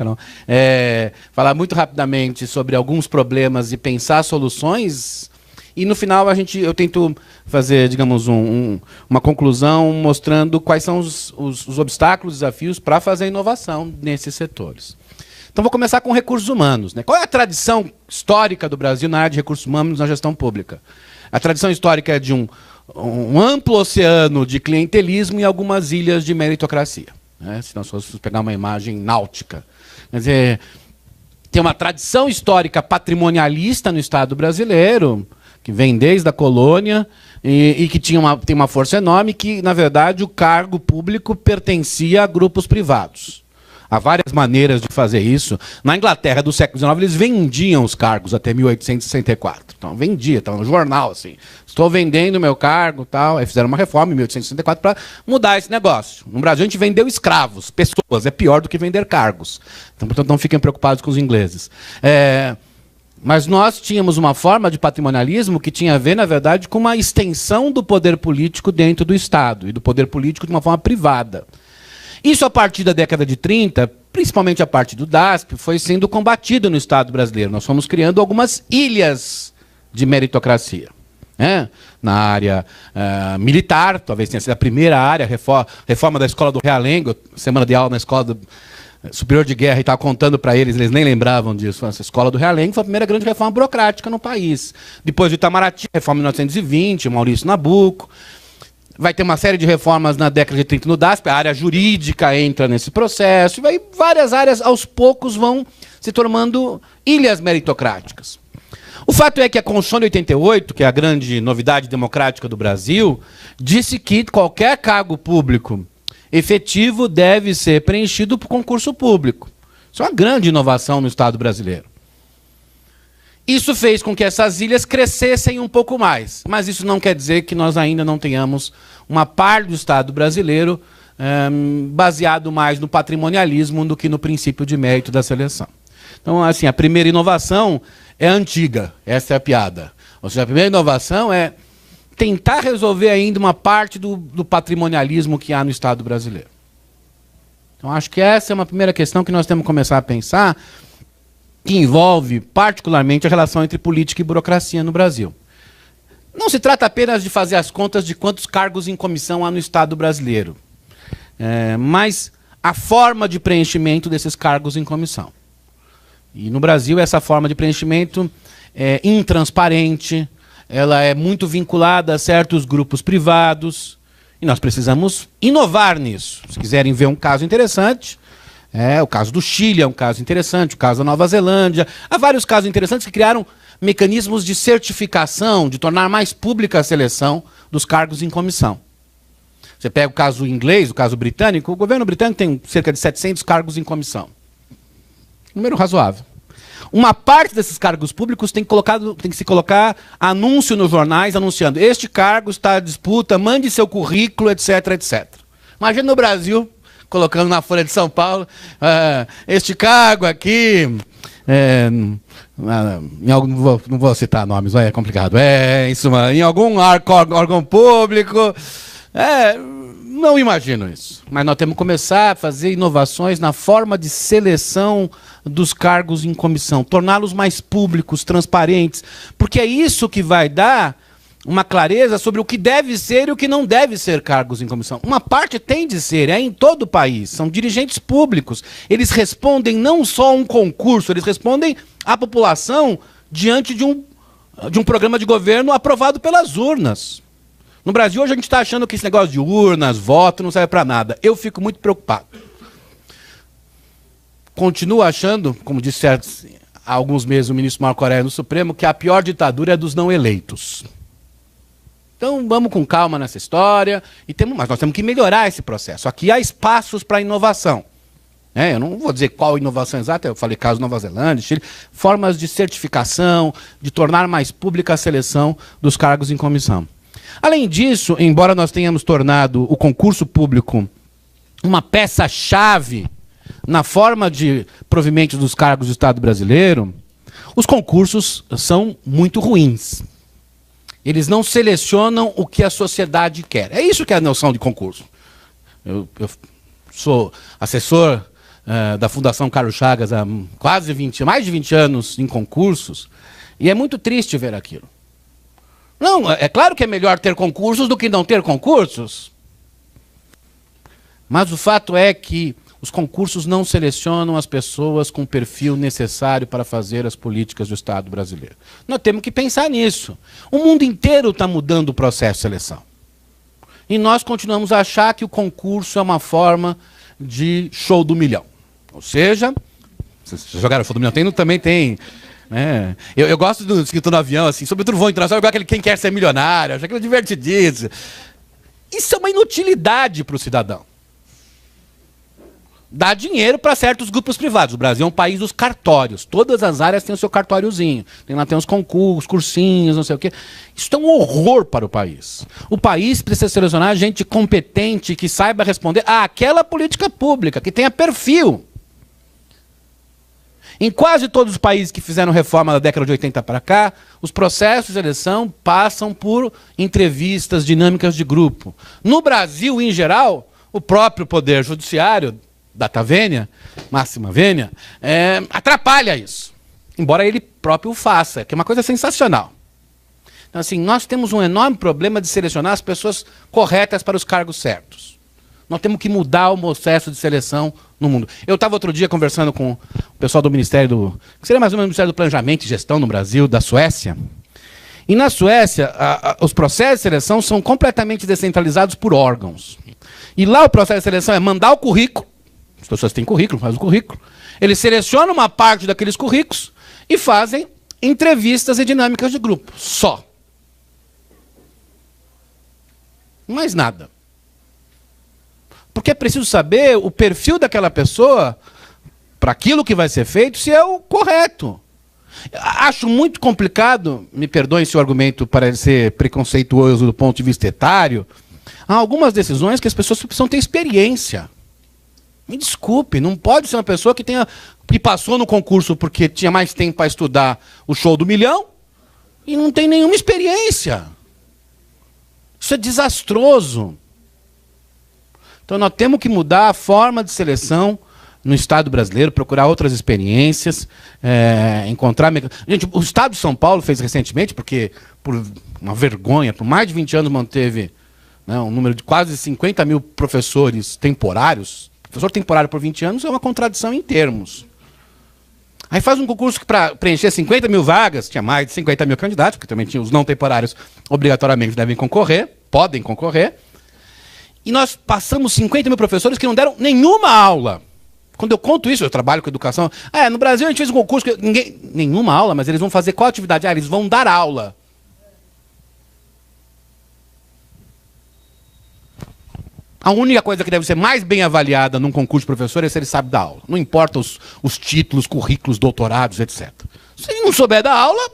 Falar muito rapidamente sobre alguns problemas e pensar soluções. E no final eu tento fazer, digamos, uma conclusão mostrando quais são os obstáculos, desafios para fazer inovação nesses setores. Então, vou começar com recursos humanos, né? Qual é a tradição histórica do Brasil na área de recursos humanos na gestão pública? A tradição histórica é de um amplo oceano de clientelismo e algumas ilhas de meritocracia, né? Se nós fôssemos pegar uma imagem náutica. Quer dizer, tem uma tradição histórica patrimonialista no Estado brasileiro, que vem desde a colônia e que tem uma força enorme, que, na verdade, o cargo público pertencia a grupos privados. Há várias maneiras de fazer isso. Na Inglaterra do século XIX, eles vendiam os cargos até 1864. Então, vendia, estava no jornal, assim. Estou vendendo meu cargo, tal. Aí fizeram uma reforma em 1864 para mudar esse negócio. No Brasil, a gente vendeu escravos, pessoas. É pior do que vender cargos. Então, portanto, não fiquem preocupados com os ingleses. Mas nós tínhamos uma forma de patrimonialismo que tinha a ver, na verdade, com uma extensão do poder político dentro do Estado e do poder político de uma forma privada. Isso, a partir da década de 30, principalmente a partir do DASP, foi sendo combatido no Estado brasileiro. Nós fomos criando algumas ilhas de meritocracia, né? Na área militar, talvez tenha sido a primeira área, reforma da Escola do Realengo, semana de aula na Escola Superior de Guerra, e estava contando para eles nem lembravam disso. Essa Escola do Realengo foi a primeira grande reforma burocrática no país. Depois do Itamaraty, reforma em 1920, Maurício Nabuco. Vai ter uma série de reformas na década de 30 no DASP, a área jurídica entra nesse processo, e várias áreas, aos poucos, vão se tornando ilhas meritocráticas. O fato é que a Constituição de 88, que é a grande novidade democrática do Brasil, disse que qualquer cargo público efetivo deve ser preenchido por concurso público. Isso é uma grande inovação no Estado brasileiro. Isso fez com que essas ilhas crescessem um pouco mais, mas isso não quer dizer que nós ainda não tenhamos uma parte do Estado brasileiro baseado mais no patrimonialismo do que no princípio de mérito da seleção. Então, assim, a primeira inovação é antiga, essa é a piada. Ou seja, a primeira inovação é tentar resolver ainda uma parte do patrimonialismo que há no Estado brasileiro. Então, acho que essa é uma primeira questão que nós temos que começar a pensar, que envolve particularmente a relação entre política e burocracia no Brasil. Não se trata apenas de fazer as contas de quantos cargos em comissão há no Estado brasileiro, mas a forma de preenchimento desses cargos em comissão. E no Brasil essa forma de preenchimento é intransparente, ela é muito vinculada a certos grupos privados, e nós precisamos inovar nisso. Se quiserem ver um caso interessante, o caso do Chile é um caso interessante, o caso da Nova Zelândia. Há vários casos interessantes que criaram mecanismos de certificação, de tornar mais pública a seleção dos cargos em comissão. Você pega o caso inglês, o caso britânico, o governo britânico tem cerca de 700 cargos em comissão. Número razoável. Uma parte desses cargos públicos tem que se colocar anúncio nos jornais anunciando: este cargo está à disputa, mande seu currículo, etc, etc. Imagina no Brasil, colocando na Folha de São Paulo, este cargo aqui, não vou citar nomes, é complicado, em algum órgão público, não imagino isso. Mas nós temos que começar a fazer inovações na forma de seleção dos cargos em comissão, torná-los mais públicos, transparentes, porque é isso que vai dar uma clareza sobre o que deve ser e o que não deve ser cargos em comissão. Uma parte tem de ser, é em todo o país, são dirigentes públicos. Eles respondem não só a um concurso, eles respondem à população diante de um programa de governo aprovado pelas urnas. No Brasil, hoje a gente está achando que esse negócio de urnas, voto, não serve para nada. Eu fico muito preocupado. Continuo achando, como disse há alguns meses o ministro Marco Aurélio no Supremo, que a pior ditadura é dos não eleitos. Então vamos com calma nessa história, mas nós temos que melhorar esse processo. Aqui há espaços para inovação. Eu não vou dizer qual inovação exata, eu falei caso Nova Zelândia, Chile, formas de certificação, de tornar mais pública a seleção dos cargos em comissão. Além disso, embora nós tenhamos tornado o concurso público uma peça-chave na forma de provimento dos cargos do Estado brasileiro, os concursos são muito ruins. Eles não selecionam o que a sociedade quer. É isso que é a noção de concurso. Eu sou assessor da Fundação Carlos Chagas há mais de 20 anos em concursos, e é muito triste ver aquilo. Não, é claro que é melhor ter concursos do que não ter concursos. Mas o fato é que os concursos não selecionam as pessoas com o perfil necessário para fazer as políticas do Estado brasileiro. Nós temos que pensar nisso. O mundo inteiro está mudando o processo de seleção. E nós continuamos a achar que o concurso é uma forma de show do milhão. Ou seja, vocês jogaram show do milhão? Também tem... Eu gosto do escrito no avião, assim, sobre o trovão internacional, igual aquele Quem Quer Ser Milionário, acho aquilo divertidíssimo. Isso é uma inutilidade para o cidadão. Dá dinheiro para certos grupos privados. O Brasil é um país dos cartórios. Todas as áreas têm o seu cartóriozinho. Tem os concursos, cursinhos, não sei o quê. Isso é um horror para o país. O país precisa selecionar gente competente que saiba responder àquela política pública, que tenha perfil. Em quase todos os países que fizeram reforma da década de 80 para cá, os processos de seleção passam por entrevistas dinâmicas de grupo. No Brasil, em geral, o próprio Poder Judiciário, data vênia, máxima vênia, atrapalha isso. Embora ele próprio o faça, que é uma coisa sensacional. Então, assim, nós temos um enorme problema de selecionar as pessoas corretas para os cargos certos. Nós temos que mudar o processo de seleção no mundo. Eu estava outro dia conversando com o pessoal do Ministério que seria mais ou menos o Ministério do Planejamento e Gestão no Brasil, da Suécia. E na Suécia, os processos de seleção são completamente descentralizados por órgãos. E lá o processo de seleção é mandar o currículo, as pessoas têm currículo, fazem o currículo, eles selecionam uma parte daqueles currículos e fazem entrevistas e dinâmicas de grupo. Só. Mais nada. Porque é preciso saber o perfil daquela pessoa para aquilo que vai ser feito, se é o correto. Acho muito complicado, me perdoem se o argumento parece ser preconceituoso do ponto de vista etário, há algumas decisões que as pessoas precisam ter experiência. Me desculpe, não pode ser uma pessoa que passou no concurso porque tinha mais tempo para estudar o Show do Milhão e não tem nenhuma experiência. Isso é desastroso. Então nós temos que mudar a forma de seleção no Estado brasileiro, procurar outras experiências, encontrar... Gente, o Estado de São Paulo fez recentemente, porque por uma vergonha, por mais de 20 anos manteve, né, um número de quase 50 mil professores temporários. Professor temporário por 20 anos é uma contradição em termos. Aí faz um concurso que para preencher 50 mil vagas, tinha mais de 50 mil candidatos, porque também tinha os não temporários, obrigatoriamente devem concorrer, podem concorrer. E nós passamos 50 mil professores que não deram nenhuma aula. Quando eu conto isso, eu trabalho com educação. No Brasil a gente fez um concurso que nenhuma aula, mas eles vão fazer qual atividade? Eles vão dar aula. A única coisa que deve ser mais bem avaliada num concurso de professor é se ele sabe dar aula. Não importa os títulos, currículos, doutorados, etc. Se ele não souber dar aula...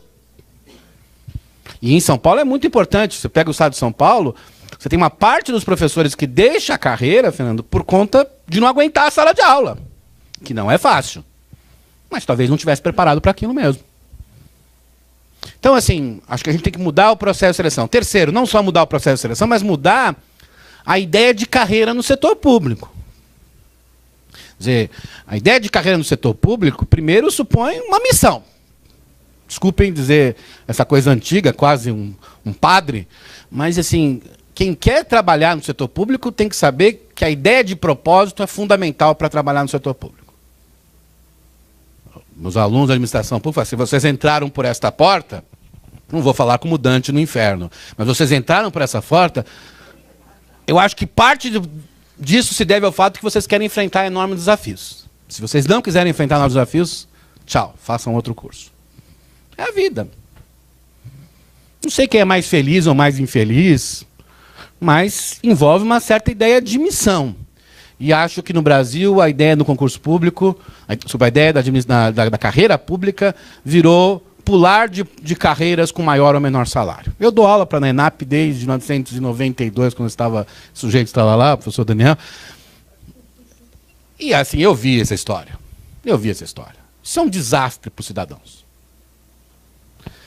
E em São Paulo é muito importante. Você pega o Estado de São Paulo, você tem uma parte dos professores que deixa a carreira, Fernando, por conta de não aguentar a sala de aula. Que não é fácil. Mas talvez não tivesse preparado para aquilo mesmo. Então, assim, acho que a gente tem que mudar o processo de seleção. Terceiro, não só mudar o processo de seleção, mas mudar a ideia de carreira no setor público. Quer dizer, a ideia de carreira no setor público, primeiro, supõe uma missão. Desculpem dizer essa coisa antiga, quase um padre, mas, assim, quem quer trabalhar no setor público tem que saber que a ideia de propósito é fundamental para trabalhar no setor público. Meus alunos da administração pública, se vocês entraram por esta porta, não vou falar como Dante no inferno, mas vocês entraram por essa porta, eu acho que parte disso se deve ao fato que vocês querem enfrentar enormes desafios. Se vocês não quiserem enfrentar enormes desafios, tchau, façam outro curso. É a vida. Não sei quem é mais feliz ou mais infeliz, mas envolve uma certa ideia de missão. E acho que no Brasil a ideia do concurso público, sobre a ideia da carreira pública, virou pular de carreiras com maior ou menor salário. Eu dou aula para a ENAP desde 1992, quando o sujeito estava lá, o professor Daniel. E assim, eu vi essa história. Isso é um desastre para os cidadãos.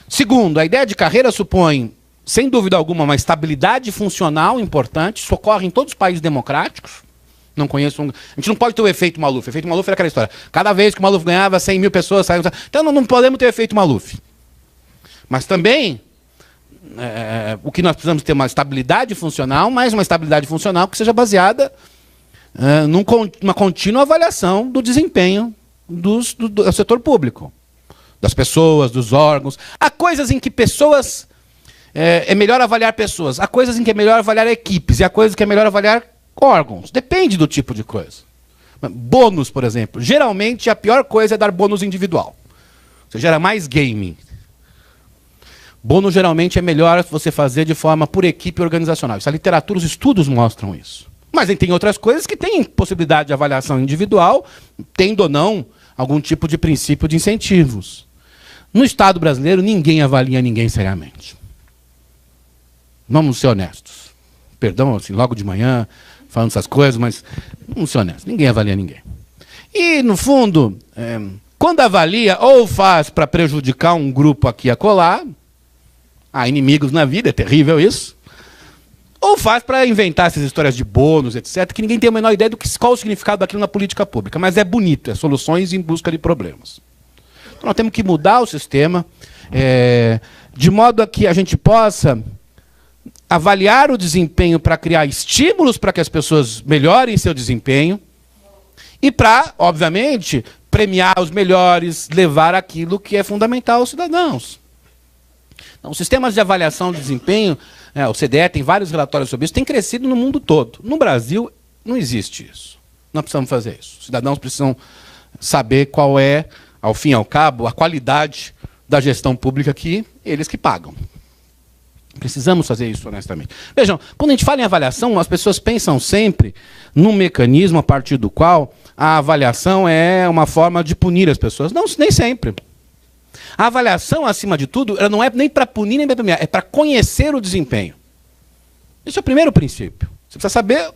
Segundo, a ideia de carreira supõe, sem dúvida alguma, uma estabilidade funcional importante. Isso ocorre em todos os países democráticos. Não conheço A gente não pode ter o efeito Maluf. O efeito Maluf era aquela história. Cada vez que o Maluf ganhava, 100 mil pessoas saíam. Então não podemos ter o efeito Maluf. Mas também, o que nós precisamos ter uma estabilidade funcional, mas uma estabilidade funcional que seja baseada numa contínua avaliação do desempenho do setor público. Das pessoas, dos órgãos. Há coisas em que pessoas... é melhor avaliar pessoas. Há coisas em que é melhor avaliar equipes. E há coisas que é melhor avaliar órgãos. Depende do tipo de coisa. Bônus, por exemplo. Geralmente, a pior coisa é dar bônus individual. Você gera mais gaming. Bônus, geralmente, é melhor você fazer de forma por equipe organizacional. Isso a literatura, os estudos mostram isso. Mas tem outras coisas que têm possibilidade de avaliação individual, tendo ou não algum tipo de princípio de incentivos. No Estado brasileiro, ninguém avalia ninguém seriamente. Vamos ser honestos. Perdão, assim, logo de manhã, falando essas coisas, mas vamos ser honestos. Ninguém avalia ninguém. E, no fundo, quando avalia, ou faz para prejudicar um grupo aqui e acolá, há inimigos na vida, é terrível isso, ou faz para inventar essas histórias de bônus, etc., que ninguém tem a menor ideia qual o significado daquilo na política pública. Mas é bonito, é soluções em busca de problemas. Então, nós temos que mudar o sistema de modo a que a gente possa avaliar o desempenho para criar estímulos para que as pessoas melhorem seu desempenho e para, obviamente, premiar os melhores, levar aquilo que é fundamental aos cidadãos. Então, os sistemas de avaliação de desempenho, o CDE tem vários relatórios sobre isso, tem crescido no mundo todo. No Brasil, não existe isso. Nós precisamos fazer isso. Os cidadãos precisam saber qual é, ao fim e ao cabo, a qualidade da gestão pública que eles que pagam. Precisamos fazer isso honestamente. Vejam, quando a gente fala em avaliação, as pessoas pensam sempre num mecanismo a partir do qual a avaliação é uma forma de punir as pessoas. Não, nem sempre. A avaliação, acima de tudo, ela não é nem para punir nem para premiar, é para conhecer o desempenho. Esse é o primeiro princípio. Você precisa saber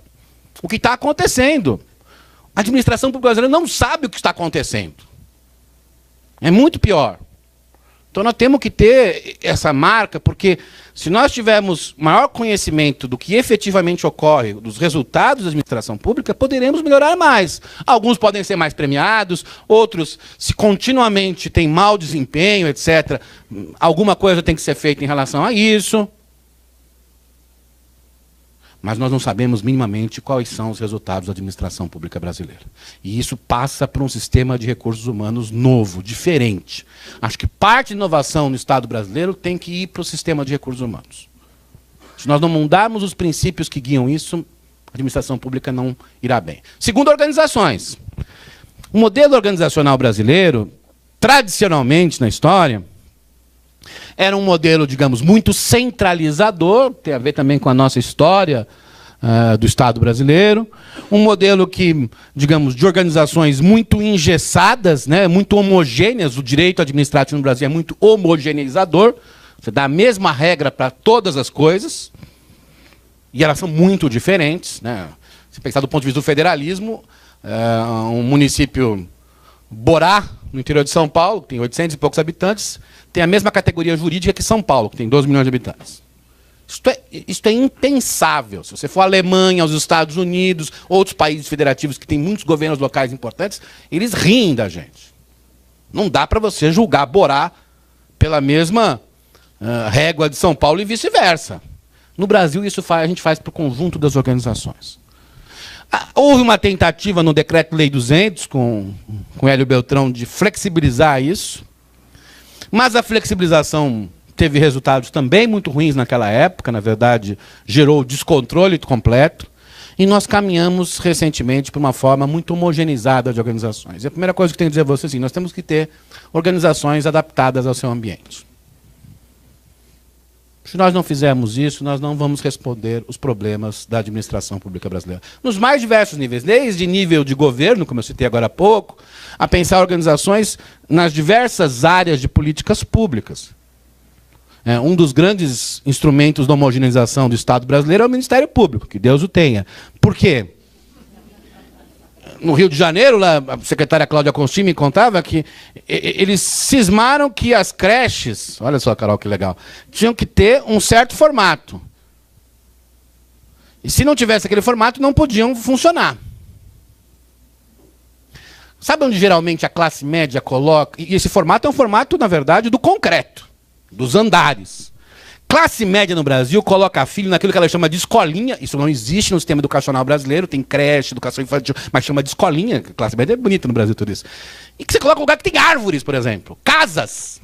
o que está acontecendo. A administração pública brasileira não sabe o que está acontecendo. É muito pior. Então nós temos que ter essa marca, porque se nós tivermos maior conhecimento do que efetivamente ocorre, dos resultados da administração pública, poderemos melhorar mais. Alguns podem ser mais premiados, outros, se continuamente tem mau desempenho, etc., alguma coisa tem que ser feita em relação a isso. Mas nós não sabemos minimamente quais são os resultados da administração pública brasileira. E isso passa por um sistema de recursos humanos novo, diferente. Acho que parte de inovação no Estado brasileiro tem que ir para o sistema de recursos humanos. Se nós não mudarmos os princípios que guiam isso, a administração pública não irá bem. Segundo, organizações. O modelo organizacional brasileiro, tradicionalmente na história, era um modelo, digamos, muito centralizador, tem a ver também com a nossa história do Estado brasileiro. Um modelo que, digamos, de organizações muito engessadas, né, muito homogêneas. O direito administrativo no Brasil é muito homogeneizador. Você dá a mesma regra para todas as coisas. E elas são muito diferentes, né? Se pensar do ponto de vista do federalismo, um município Borá, no interior de São Paulo, que tem 800 e poucos habitantes, tem a mesma categoria jurídica que São Paulo, que tem 12 milhões de habitantes. Isto é impensável. Se você for à Alemanha, aos Estados Unidos, outros países federativos que têm muitos governos locais importantes, eles riem da gente. Não dá para você julgar Borá pela mesma régua de São Paulo e vice-versa. No Brasil, isso a gente faz para o conjunto das organizações. Houve uma tentativa no Decreto-Lei 200, com Hélio Beltrão, de flexibilizar isso. Mas a flexibilização teve resultados também muito ruins naquela época. Na verdade, gerou descontrole completo. E nós caminhamos recentemente para uma forma muito homogeneizada de organizações. E a primeira coisa que eu tenho que dizer a você é assim, nós temos que ter organizações adaptadas ao seu ambiente. Se nós não fizermos isso, nós não vamos responder os problemas da administração pública brasileira. Nos mais diversos níveis, desde nível de governo, como eu citei agora há pouco, a pensar organizações nas diversas áreas de políticas públicas. Um dos grandes instrumentos da homogeneização do Estado brasileiro é o Ministério Público, que Deus o tenha. Por quê? No Rio de Janeiro, lá, a secretária Cláudia Constim me contava que eles cismaram que as creches, olha só, Carol, que legal, tinham que ter um certo formato. E se não tivesse aquele formato, não podiam funcionar. Sabe onde geralmente a classe média coloca? E esse formato é um formato, na verdade, do concreto, dos andares. Classe média no Brasil coloca filho naquilo que ela chama de escolinha. Isso não existe no sistema educacional brasileiro. Tem creche, educação infantil, mas chama de escolinha. Classe média é bonita no Brasil tudo isso. E que você coloca um lugar que tem árvores, por exemplo. Casas.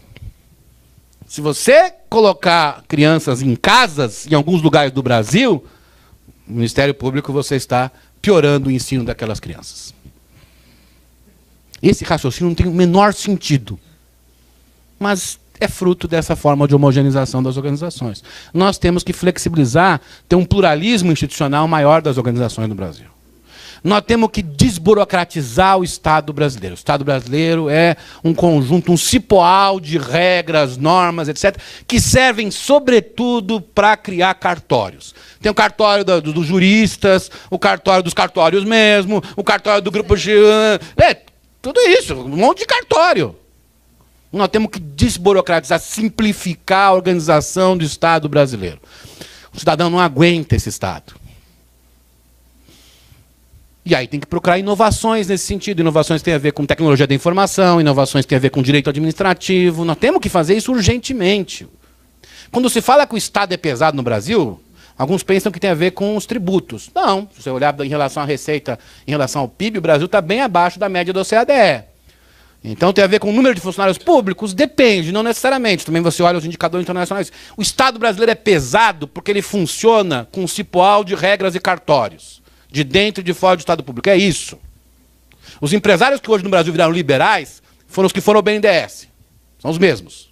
Se você colocar crianças em casas, em alguns lugares do Brasil, no Ministério Público você está piorando o ensino daquelas crianças. Esse raciocínio não tem o menor sentido. Mas é fruto dessa forma de homogeneização das organizações. Nós temos que flexibilizar, ter um pluralismo institucional maior das organizações no Brasil. Nós temos que desburocratizar o Estado brasileiro. O Estado brasileiro é um conjunto, um cipoal de regras, normas, etc., que servem, sobretudo, para criar cartórios. Tem o cartório dos juristas, o cartório dos cartórios mesmo, o cartório do grupo... tudo isso, um monte de cartório. Nós temos que desburocratizar, simplificar a organização do Estado brasileiro. O cidadão não aguenta esse Estado. E aí tem que procurar inovações nesse sentido. Inovações têm a ver com tecnologia da informação, inovações têm a ver com direito administrativo. Nós temos que fazer isso urgentemente. Quando se fala que o Estado é pesado no Brasil, alguns pensam que tem a ver com os tributos. Não, se você olhar em relação à receita, em relação ao PIB, o Brasil está bem abaixo da média do OCDE. Então tem a ver com o número de funcionários públicos? Depende, não necessariamente. Também você olha os indicadores internacionais. O Estado brasileiro é pesado porque ele funciona com um cipoal de regras e cartórios. De dentro e de fora do Estado público. É isso. Os empresários que hoje no Brasil viraram liberais foram os que foram ao BNDES. São os mesmos.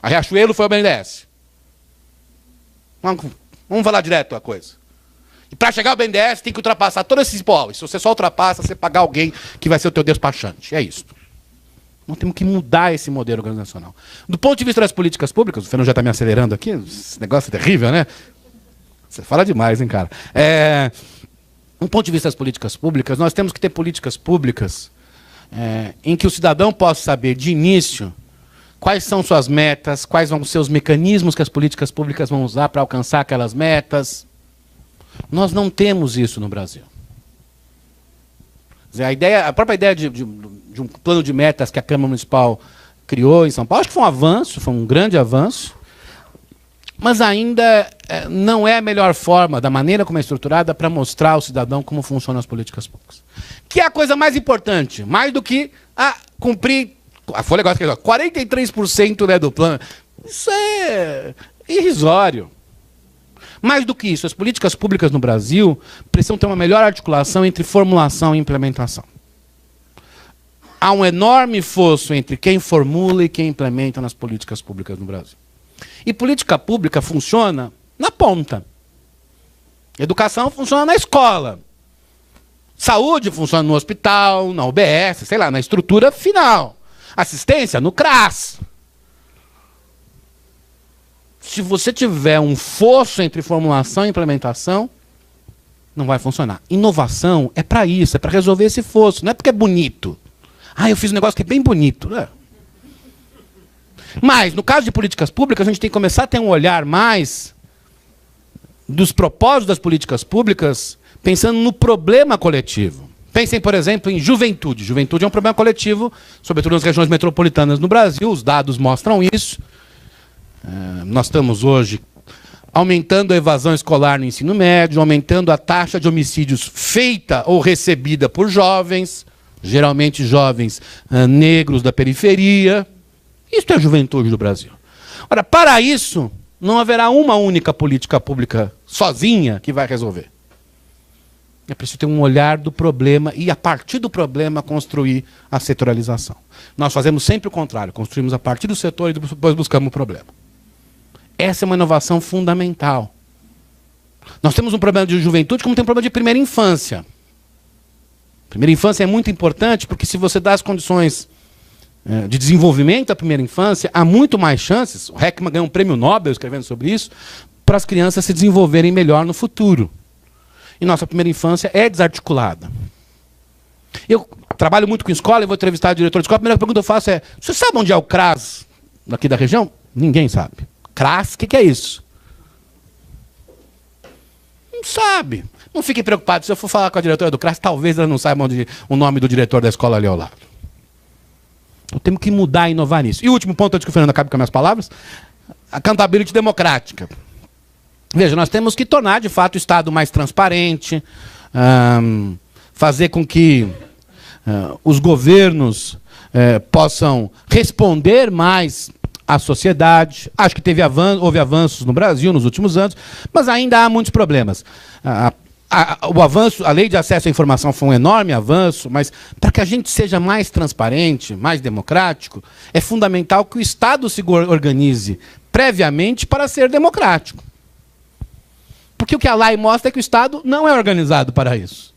A Riachuelo foi ao BNDES. Vamos falar direto a coisa. E para chegar ao BNDES, tem que ultrapassar todos esses povos. Se você só ultrapassa, você pagar alguém que vai ser o teu despachante. É isso. Nós temos que mudar esse modelo organizacional. Do ponto de vista das políticas públicas, o Fernando já está me acelerando aqui, esse negócio é terrível, né? Você fala demais, hein, cara? Do ponto de vista das políticas públicas, nós temos que ter políticas públicas em que o cidadão possa saber, de início, quais são suas metas, quais vão ser os mecanismos que as políticas públicas vão usar para alcançar aquelas metas. Nós não temos isso no Brasil. A própria ideia de um plano de metas que a Câmara Municipal criou em São Paulo, acho que foi um avanço, foi um grande avanço, mas ainda não é a melhor forma, da maneira como é estruturada, para mostrar ao cidadão como funcionam as políticas públicas. Que é a coisa mais importante, mais do que cumprir a folha agora, 43%, né, do plano. Isso é irrisório. Mais do que isso, as políticas públicas no Brasil precisam ter uma melhor articulação entre formulação e implementação. Há um enorme fosso entre quem formula e quem implementa nas políticas públicas no Brasil. E política pública funciona na ponta. Educação funciona na escola. Saúde funciona no hospital, na UBS, sei lá, na estrutura final. Assistência no CRAS. Se você tiver um fosso entre formulação e implementação, não vai funcionar. Inovação é para isso, é para resolver esse fosso, não é porque é bonito. Eu fiz um negócio que é bem bonito. Né? Mas, no caso de políticas públicas, a gente tem que começar a ter um olhar mais dos propósitos das políticas públicas, pensando no problema coletivo. Pensem, por exemplo, em juventude. Juventude é um problema coletivo, sobretudo nas regiões metropolitanas no Brasil, os dados mostram isso. Nós estamos hoje aumentando a evasão escolar no ensino médio, aumentando a taxa de homicídios feita ou recebida por jovens, geralmente jovens negros da periferia. Isso é a juventude do Brasil. Ora, para isso, não haverá uma única política pública sozinha que vai resolver. É preciso ter um olhar do problema e, a partir do problema, construir a setorialização. Nós fazemos sempre o contrário, construímos a partir do setor e depois buscamos o problema. Essa é uma inovação fundamental. Nós temos um problema de juventude como tem um problema de primeira infância. Primeira infância é muito importante porque se você dá as condições de desenvolvimento da primeira infância, há muito mais chances, o Heckman ganhou um prêmio Nobel escrevendo sobre isso, para as crianças se desenvolverem melhor no futuro. E nossa primeira infância é desarticulada. Eu trabalho muito com escola, eu vou entrevistar o diretor de escola, a primeira pergunta que eu faço é, você sabe onde é o CRAS daqui da região? Ninguém sabe. CRAS, o que é isso? Não sabe. Não fiquem preocupados, se eu for falar com a diretora do CRAS, talvez ela não saiba o nome do diretor da escola ali ao lado. Então temos que mudar e inovar nisso. E o último ponto, antes que o Fernando acabe com as minhas palavras, a accountability democrática. Veja, nós temos que tornar, de fato, o Estado mais transparente, fazer com que os governos possam responder mais à sociedade. Acho que houve avanços no Brasil nos últimos anos, mas ainda há muitos problemas. A lei de acesso à informação foi um enorme avanço, mas para que a gente seja mais transparente, mais democrático, é fundamental que o Estado se organize previamente para ser democrático. Porque o que a lei mostra é que o Estado não é organizado para isso.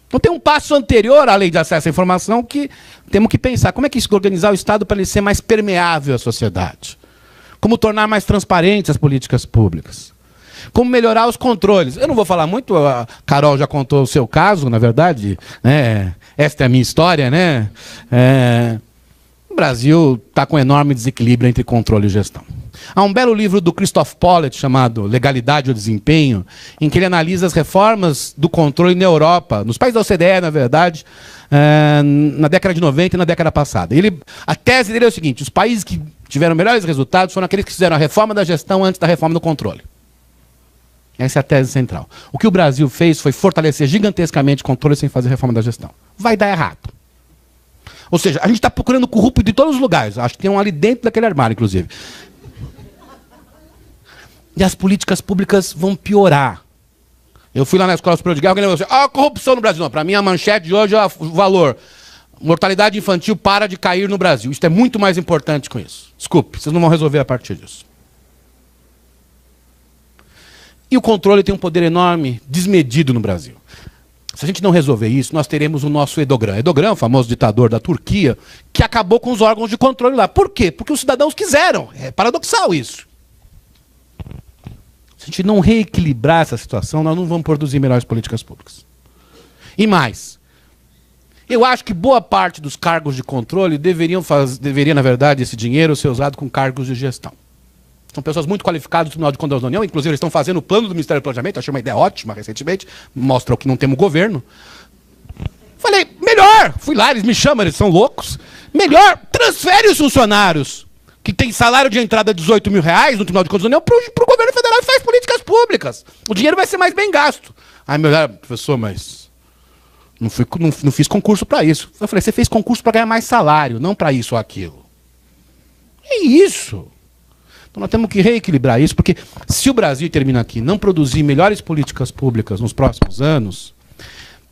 Então tem um passo anterior à lei de acesso à informação que temos que pensar. Como é que organizar o Estado para ele ser mais permeável à sociedade? Como tornar mais transparentes as políticas públicas? Como melhorar os controles? Eu não vou falar muito, a Carol já contou o seu caso, na verdade. Né? Esta é a minha história. Né? O Brasil está com um enorme desequilíbrio entre controle e gestão. Há um belo livro do Christoph Pollitt chamado Legalidade ou Desempenho, em que ele analisa as reformas do controle na Europa, nos países da OCDE, na verdade, na década de 90 e na década passada. A tese dele é o seguinte, os países que tiveram melhores resultados foram aqueles que fizeram a reforma da gestão antes da reforma do controle. Essa é a tese central. O que o Brasil fez foi fortalecer gigantescamente o controle sem fazer a reforma da gestão. Vai dar errado. Ou seja, a gente está procurando corrupto de todos os lugares. Acho que tem um ali dentro daquele armário, inclusive. E as políticas públicas vão piorar. Eu fui lá na Escola Superior de Guerra, alguém falou assim, corrupção no Brasil. Não, para mim a manchete de hoje é o valor. mortalidade infantil para de cair no Brasil. Isso é muito mais importante com isso. Desculpe, vocês não vão resolver a partir disso. E o controle tem um poder enorme, desmedido no Brasil. Se a gente não resolver isso, nós teremos o nosso Erdogan. Erdogan, o famoso ditador da Turquia, que acabou com os órgãos de controle lá. Por quê? Porque os cidadãos quiseram. É paradoxal isso. Se a gente não reequilibrar essa situação, nós não vamos produzir melhores políticas públicas. E mais, eu acho que boa parte dos cargos de controle deveria, na verdade, esse dinheiro ser usado com cargos de gestão. São pessoas muito qualificadas do Tribunal de Contas da União, inclusive eles estão fazendo o plano do Ministério do Planejamento, achei uma ideia ótima recentemente, mostra que não temos governo. Falei, melhor, fui lá, eles me chamam, eles são loucos, melhor, transfere os funcionários que tem salário de entrada de R$18 mil no Tribunal de Contas da União para o governo federal e faz políticas públicas. O dinheiro vai ser mais bem gasto. Aí, professor, mas não fiz concurso para isso. Eu falei, você fez concurso para ganhar mais salário, não para isso ou aquilo. É isso. Então nós temos que reequilibrar isso, porque se o Brasil, termina aqui, não produzir melhores políticas públicas nos próximos anos,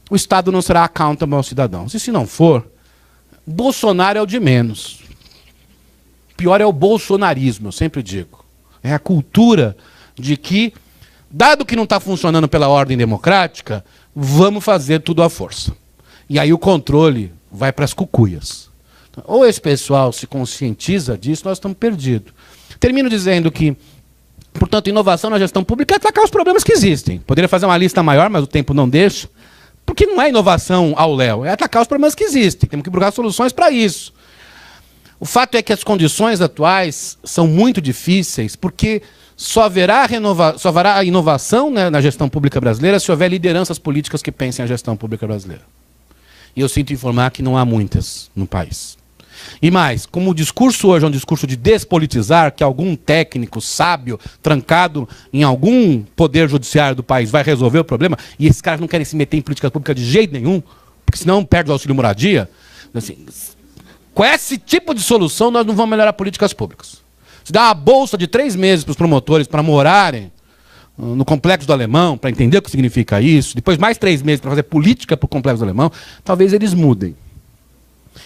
o Estado não será accountable aos cidadãos. E se não for, Bolsonaro é o de menos. Pior é o bolsonarismo, eu sempre digo. É a cultura de que, dado que não está funcionando pela ordem democrática, vamos fazer tudo à força. E aí o controle vai para as cucuias. Ou esse pessoal se conscientiza disso, nós estamos perdidos. Termino dizendo que, portanto, inovação na gestão pública é atacar os problemas que existem. Poderia fazer uma lista maior, mas o tempo não deixa. Porque não é inovação ao léu, é atacar os problemas que existem. Temos que procurar soluções para isso. O fato é que as condições atuais são muito difíceis, porque só haverá a inovação, né, na gestão pública brasileira se houver lideranças políticas que pensem a gestão pública brasileira. E eu sinto informar que não há muitas no país. E mais, como o discurso hoje é um discurso de despolitizar, que algum técnico sábio, trancado em algum poder judiciário do país, vai resolver o problema, e esses caras não querem se meter em política pública de jeito nenhum, porque senão perde o auxílio moradia. Assim, com esse tipo de solução, nós não vamos melhorar políticas públicas. Se dá uma bolsa de 3 meses para os promotores para morarem no Complexo do Alemão, para entender o que significa isso, depois mais 3 meses para fazer política para o Complexo do Alemão, talvez eles mudem.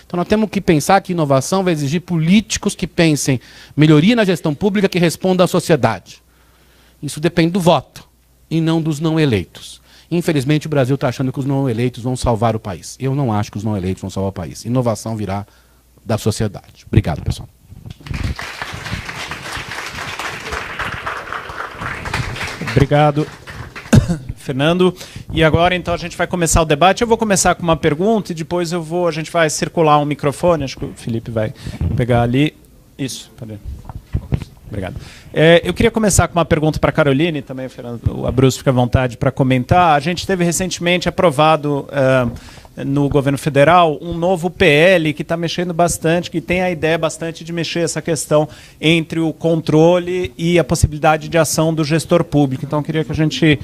Então nós temos que pensar que inovação vai exigir políticos que pensem melhoria na gestão pública que responda à sociedade. Isso depende do voto e não dos não eleitos. Infelizmente o Brasil está achando que os não eleitos vão salvar o país. Eu não acho que os não eleitos vão salvar o país. Inovação virá da sociedade. Obrigado, pessoal. Obrigado, Fernando. E agora, então, a gente vai começar o debate. Eu vou começar com uma pergunta e depois a gente vai circular um microfone. Acho que o Felipe vai pegar ali. Isso, peraí. Obrigado. Eu queria começar com uma pergunta para a Caroline, também, Fernando, o Abruzzo fica à vontade para comentar. A gente teve recentemente aprovado no governo federal um novo PL que está mexendo bastante, que tem a ideia bastante de mexer essa questão entre o controle e a possibilidade de ação do gestor público. Então, eu queria que a gente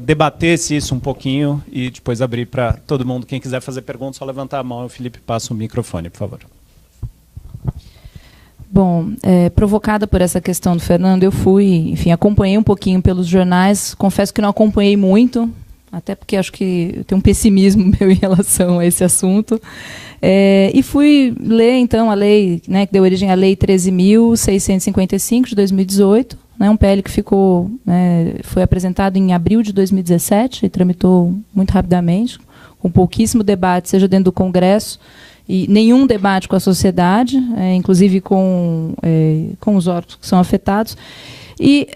debatesse isso um pouquinho e depois abrir para todo mundo. Quem quiser fazer pergunta, só levantar a mão e o Felipe passa o microfone, por favor. Bom, provocada por essa questão do Fernando, eu acompanhei um pouquinho pelos jornais, confesso que não acompanhei muito, até porque acho que eu tenho um pessimismo meu em relação a esse assunto, e fui ler, então, a lei, né, que deu origem à Lei 13.655, de 2018, né, um PL que foi apresentado em abril de 2017 e tramitou muito rapidamente, com pouquíssimo debate, seja dentro do Congresso, e nenhum debate com a sociedade, inclusive com os órgãos que são afetados. E,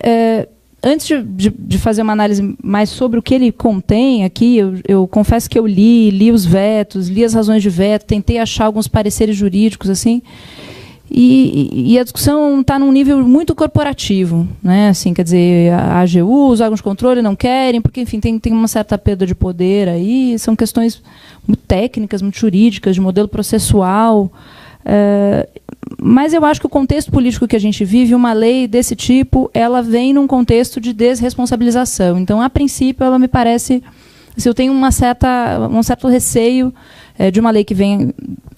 antes de fazer uma análise mais sobre o que ele contém aqui, eu confesso que eu li os vetos, li as razões de veto, tentei achar alguns pareceres jurídicos, assim, e a discussão está num nível muito corporativo, né? Assim, quer dizer, a AGU, os órgãos de controle não querem, porque, enfim, tem uma certa perda de poder aí, são questões muito técnicas, muito jurídicas, de modelo processual. Mas eu acho que o contexto político que a gente vive, uma lei desse tipo, ela vem num contexto de desresponsabilização. Então, a princípio, ela me parece... Assim, eu tenho um certo receio de uma lei que vem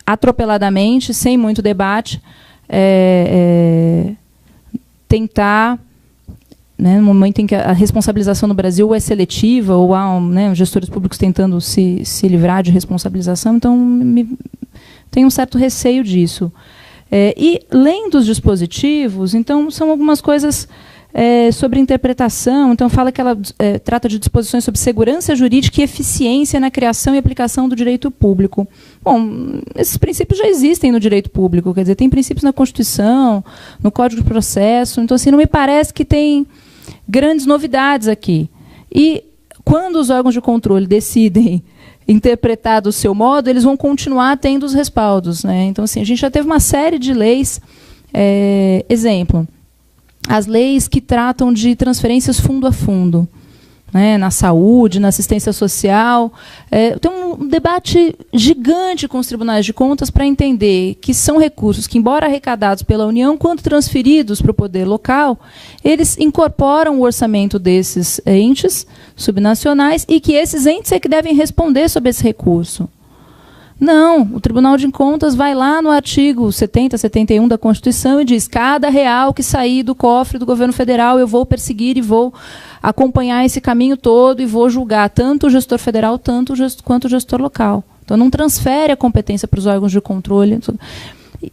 atropeladamente, sem muito debate, tentar no momento em que a responsabilização no Brasil é seletiva, ou há gestores públicos tentando se livrar de responsabilização, então tenho um certo receio disso. E, lendo os dispositivos, então, são algumas coisas sobre interpretação. Então, fala que ela trata de disposições sobre segurança jurídica e eficiência na criação e aplicação do direito público. Bom, esses princípios já existem no direito público, quer dizer, tem princípios na Constituição, no Código de Processo, então, assim, não me parece que tem grandes novidades aqui. E, quando os órgãos de controle decidem interpretar do seu modo, eles vão continuar tendo os respaldos, né? Então, assim, a gente já teve uma série de leis, exemplo, as leis que tratam de transferências fundo a fundo, né, na saúde, na assistência social. Tem um debate gigante com os tribunais de contas para entender que são recursos que, embora arrecadados pela União, quando transferidos para o poder local, eles incorporam o orçamento desses entes subnacionais e que esses entes é que devem responder sobre esse recurso. Não, o Tribunal de Contas vai lá no artigo 70, 71 da Constituição e diz: cada real que sair do cofre do governo federal eu vou perseguir e vou acompanhar esse caminho todo e vou julgar tanto o gestor federal quanto o gestor local. Então, não transfere a competência para os órgãos de controle.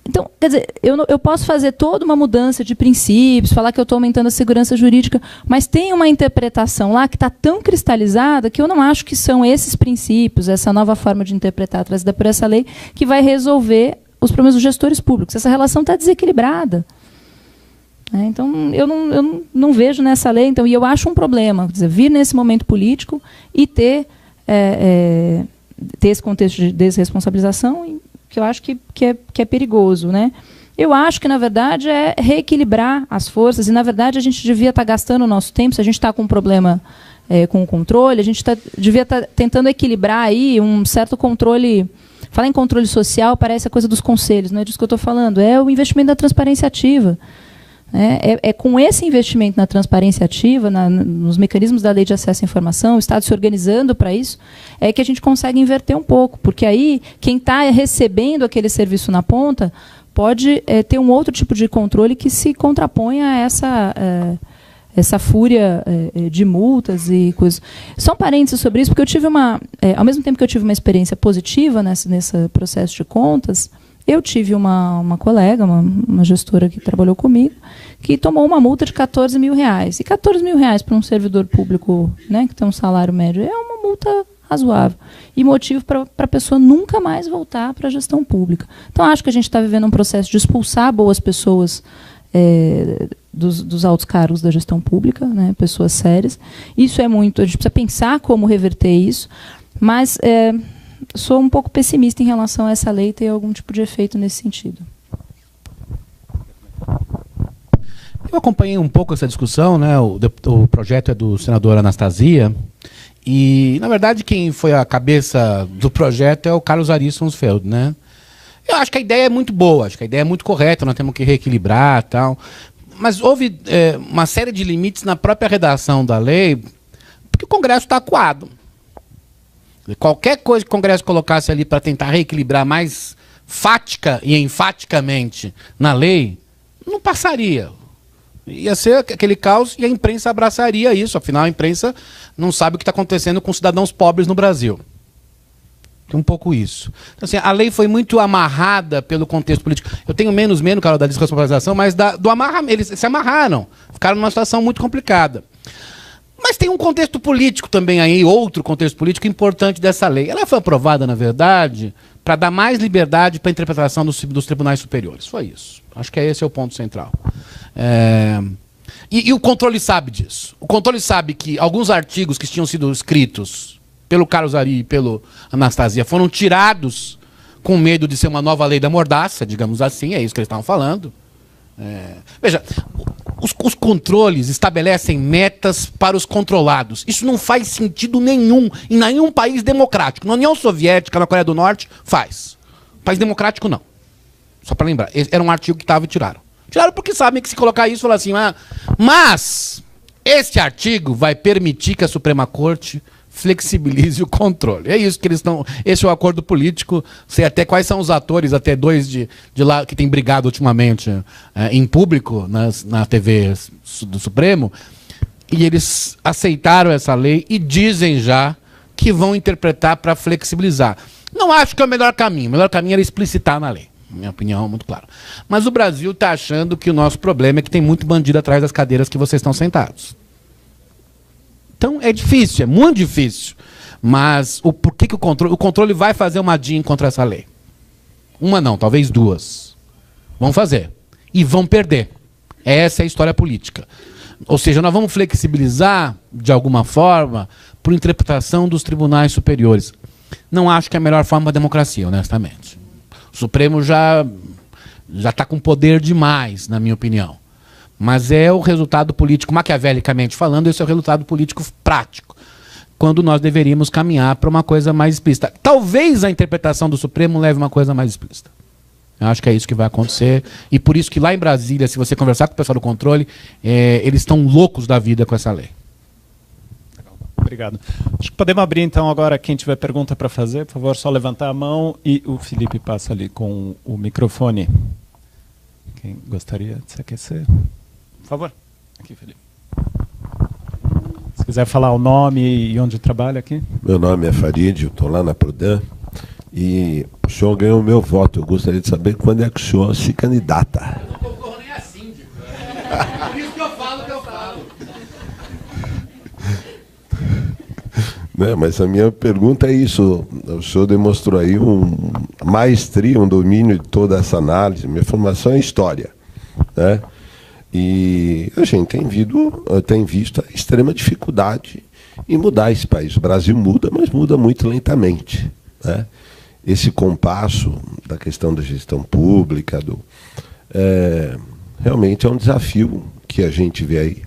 Então, quer dizer, eu posso fazer toda uma mudança de princípios, falar que eu estou aumentando a segurança jurídica, mas tem uma interpretação lá que está tão cristalizada que eu não acho que são esses princípios, essa nova forma de interpretar trazida por essa lei, que vai resolver os problemas dos gestores públicos. Essa relação está desequilibrada. Então, eu não vejo nessa lei, então, e eu acho um problema, quer dizer, vir nesse momento político e ter esse contexto de desresponsabilização, que eu acho que é perigoso, né? Eu acho que, na verdade, é reequilibrar as forças, e, na verdade, a gente devia estar gastando o nosso tempo, se a gente está com um problema com o controle, a gente devia estar tentando equilibrar aí um certo controle. Falar em controle social parece a coisa dos conselhos, não é disso que eu estou falando, é o investimento da transparência ativa. É com esse investimento na transparência ativa, nos mecanismos da lei de acesso à informação, o Estado se organizando para isso, é que a gente consegue inverter um pouco, porque aí quem está recebendo aquele serviço na ponta pode ter um outro tipo de controle que se contraponha a essa fúria de multas e coisas. Só um parênteses sobre isso, porque eu tive ao mesmo tempo que eu tive uma experiência positiva nesse processo de contas, eu tive uma colega, uma gestora que trabalhou comigo, que tomou uma multa de R$14 mil. E R$14 mil para um servidor público, né, que tem um salário médio, é uma multa razoável. E motivo para a pessoa nunca mais voltar para a gestão pública. Então, acho que a gente está vivendo um processo de expulsar boas pessoas dos altos cargos da gestão pública, né, pessoas sérias. Isso é muito... A gente precisa pensar como reverter isso, mas... sou um pouco pessimista em relação a essa lei ter algum tipo de efeito nesse sentido. Eu acompanhei um pouco essa discussão, né? O projeto é do senador Anastasia, e, na verdade, quem foi a cabeça do projeto é o Carlos Ari Sonsfeld, né? Eu acho que a ideia é muito boa, acho que a ideia é muito correta, nós temos que reequilibrar e tal, mas houve uma série de limites na própria redação da lei, porque o Congresso está acuado. Qualquer coisa que o Congresso colocasse ali para tentar reequilibrar mais fática e enfaticamente na lei, não passaria. Ia ser aquele caos e a imprensa abraçaria isso. Afinal, a imprensa não sabe o que está acontecendo com cidadãos pobres no Brasil. Tem um pouco isso. Então, assim, a lei foi muito amarrada pelo contexto político. Eu tenho menos, Carol, da desresponsabilização, mas do amarramento. Eles se amarraram. Ficaram numa situação muito complicada. Mas tem um contexto político também aí, outro contexto político importante dessa lei. Ela foi aprovada, na verdade, para dar mais liberdade para a interpretação dos tribunais superiores. Foi isso. Acho que esse é o ponto central. E o controle sabe disso. O controle sabe que alguns artigos que tinham sido escritos pelo Carlos Ari e pelo Anastasia foram tirados com medo de ser uma nova lei da mordaça, digamos assim, é isso que eles estavam falando. Veja, os controles estabelecem metas para os controlados. Isso não faz sentido nenhum em nenhum país democrático. Na União Soviética, na Coreia do Norte, faz. País democrático, não. Só para lembrar, era um artigo que estava e tiraram. Tiraram porque sabem que se colocar isso, falar assim, mas este artigo vai permitir que a Suprema Corte flexibilize o controle. É isso que eles estão... Esse é o acordo político. Sei até quais são os atores, até dois de lá que têm brigado ultimamente em público, na TV do Supremo, E eles aceitaram essa lei e dizem já que vão interpretar para flexibilizar. Não acho que é o melhor caminho. O melhor caminho era explicitar na lei. Minha opinião é muito clara. Mas o Brasil está achando que o nosso problema é que tem muito bandido atrás das cadeiras que vocês estão sentados. Então é difícil, é muito difícil. Mas por que o controle vai fazer uma DIN contra essa lei? Uma não, talvez duas. Vão fazer. E vão perder. Essa é a história política. Ou seja, nós vamos flexibilizar, de alguma forma, por interpretação dos tribunais superiores. Não acho que é a melhor forma da democracia, honestamente. O Supremo já está com poder demais, na minha opinião. Mas é o resultado político, maquiavelicamente falando, esse é o resultado político prático. Quando nós deveríamos caminhar para uma coisa mais explícita. Talvez a interpretação do Supremo leve uma coisa mais explícita. Eu acho que é isso que vai acontecer. E por isso que lá em Brasília, se você conversar com o pessoal do controle, eles estão loucos da vida com essa lei. Obrigado. Acho que podemos abrir, então, agora quem tiver pergunta para fazer. Por favor, só levantar a mão e o Felipe passa ali com o microfone. Quem gostaria de se aquecer? Por favor. Aqui, Felipe. Se quiser falar o nome e onde trabalha aqui. Meu nome é Farid, eu estou lá na Prodan. E o senhor ganhou o meu voto. Eu gostaria de saber quando é que o senhor se candidata. Eu não concorro nem a síndico. Por isso que eu falo o que eu falo. Mas a minha pergunta é isso. O senhor demonstrou aí uma maestria, um domínio de toda essa análise. Minha formação é história, né? E a gente tem visto a extrema dificuldade em mudar esse país. O Brasil muda, mas muda muito lentamente, né? Esse compasso da questão da gestão pública, realmente é um desafio que a gente vê aí.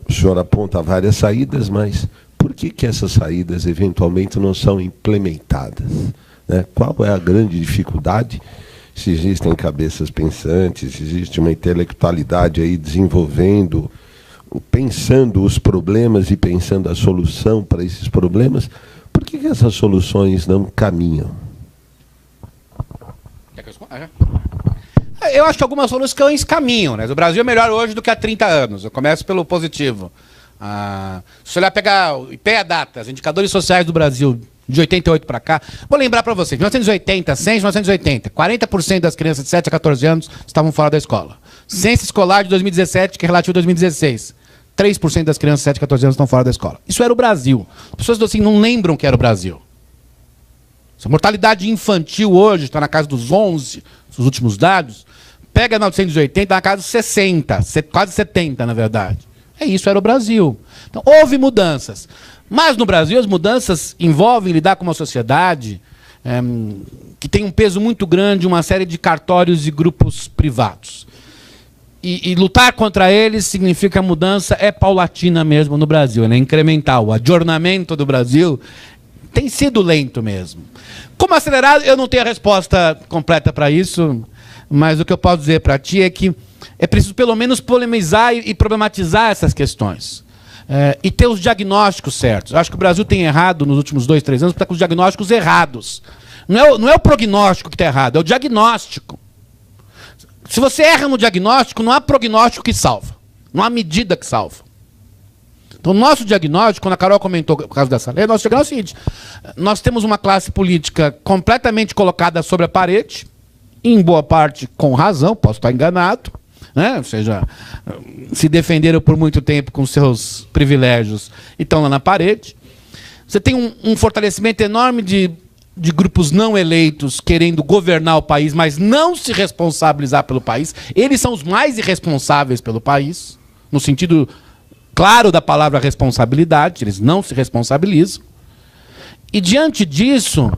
O senhor aponta várias saídas, mas por que essas saídas eventualmente não são implementadas, né? Qual é a grande dificuldade? Se existem cabeças pensantes, se existe uma intelectualidade aí desenvolvendo, pensando os problemas e pensando a solução para esses problemas, por que essas soluções não caminham? Eu acho que algumas soluções caminham, né? O Brasil é melhor hoje do que há 30 anos. Eu começo pelo positivo. Se você olhar, pegar o IPEA Data, os indicadores sociais do Brasil, de 88 para cá, vou lembrar para vocês, 1980, censo 1980, 40% das crianças de 7 a 14 anos estavam fora da escola. Censo escolar de 2017, que é relativo a 2016, 3% das crianças de 7 a 14 anos estão fora da escola. Isso era o Brasil. As pessoas assim, não lembram que era o Brasil. A mortalidade infantil hoje está na casa dos 11, os últimos dados. Pega 1980, na casa dos 60, quase 70, na verdade. Isso era o Brasil. Então, houve mudanças. Mas no Brasil, as mudanças envolvem lidar com uma sociedade que tem um peso muito grande, uma série de cartórios e grupos privados. E lutar contra eles significa que a mudança é paulatina mesmo no Brasil, é incremental. O adornamento do Brasil tem sido lento mesmo. Como acelerar, eu não tenho a resposta completa para isso, mas o que eu posso dizer para ti é que é preciso pelo menos polemizar e problematizar essas questões. E ter os diagnósticos certos. Eu acho que o Brasil tem errado nos últimos 2, 3 anos, porque está com os diagnósticos errados. Não é o prognóstico que está errado, é o diagnóstico. Se você erra no diagnóstico, não há prognóstico que salva. Não há medida que salva. Então, o nosso diagnóstico, quando a Carol comentou o caso dessa lei, nosso diagnóstico é o seguinte: nós temos uma classe política completamente colocada sobre a parede, em boa parte com razão, posso estar enganado, né? Ou seja, se defenderam por muito tempo com seus privilégios e estão lá na parede. Você tem um fortalecimento enorme de grupos não eleitos querendo governar o país, mas não se responsabilizar pelo país. Eles são os mais irresponsáveis pelo país, no sentido claro da palavra responsabilidade, eles não se responsabilizam. E diante disso,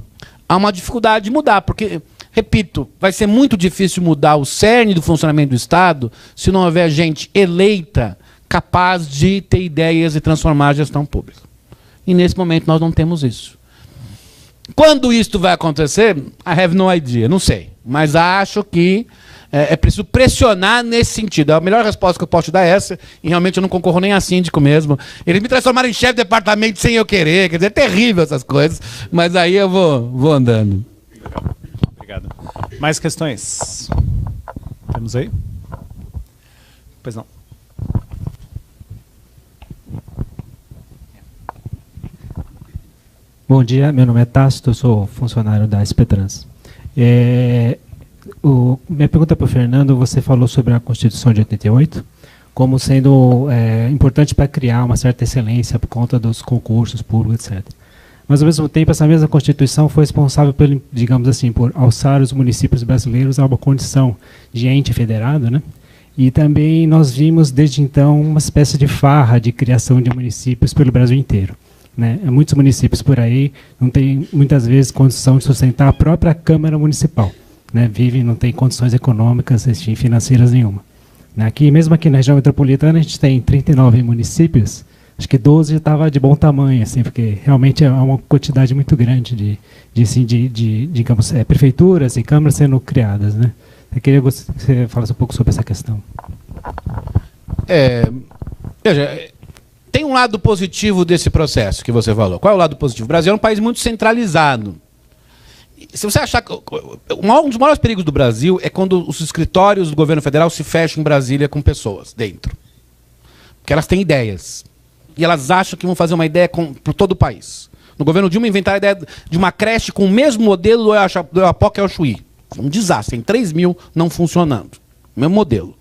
há uma dificuldade de mudar, porque, repito, vai ser muito difícil mudar o cerne do funcionamento do Estado se não houver gente eleita capaz de ter ideias e transformar a gestão pública. E nesse momento nós não temos isso. Quando isto vai acontecer, I have no idea, não sei. Mas acho que é preciso pressionar nesse sentido. A melhor resposta que eu posso te dar é essa, e realmente eu não concorro nem a síndico mesmo. Eles me transformaram em chefe de departamento sem eu querer, quer dizer, é terrível essas coisas, mas aí eu vou andando. Obrigado. Mais questões? Temos aí? Pois não. Bom dia, meu nome é Tácito, eu sou funcionário da SPTrans. Minha pergunta para o Fernando, você falou sobre a Constituição de 88, como sendo importante para criar uma certa excelência por conta dos concursos públicos, etc. Mas, ao mesmo tempo, essa mesma Constituição foi responsável, digamos assim, por alçar os municípios brasileiros a uma condição de ente federado, né? E também nós vimos, desde então, uma espécie de farra de criação de municípios pelo Brasil inteiro. Né? Muitos municípios por aí não têm, muitas vezes, condição de sustentar a própria Câmara Municipal. Né? Vivem, não têm condições econômicas e financeiras nenhuma. Mesmo aqui na região metropolitana, a gente tem 39 municípios, acho que 12 estava de bom tamanho, assim, porque realmente é uma quantidade muito grande digamos, prefeituras e câmaras sendo criadas. Né? Eu queria que você falasse um pouco sobre essa questão. Veja, tem um lado positivo desse processo que você falou. Qual é o lado positivo? O Brasil é um país muito centralizado. Se você achar que um dos maiores perigos do Brasil é quando os escritórios do governo federal se fecham em Brasília com pessoas dentro. Porque elas têm ideias. E elas acham que vão fazer uma ideia para todo o país. No governo Dilma inventaram a ideia de uma creche com o mesmo modelo do Oiapoque ao Chuí. Um desastre. Tem 3 mil não funcionando. O mesmo modelo.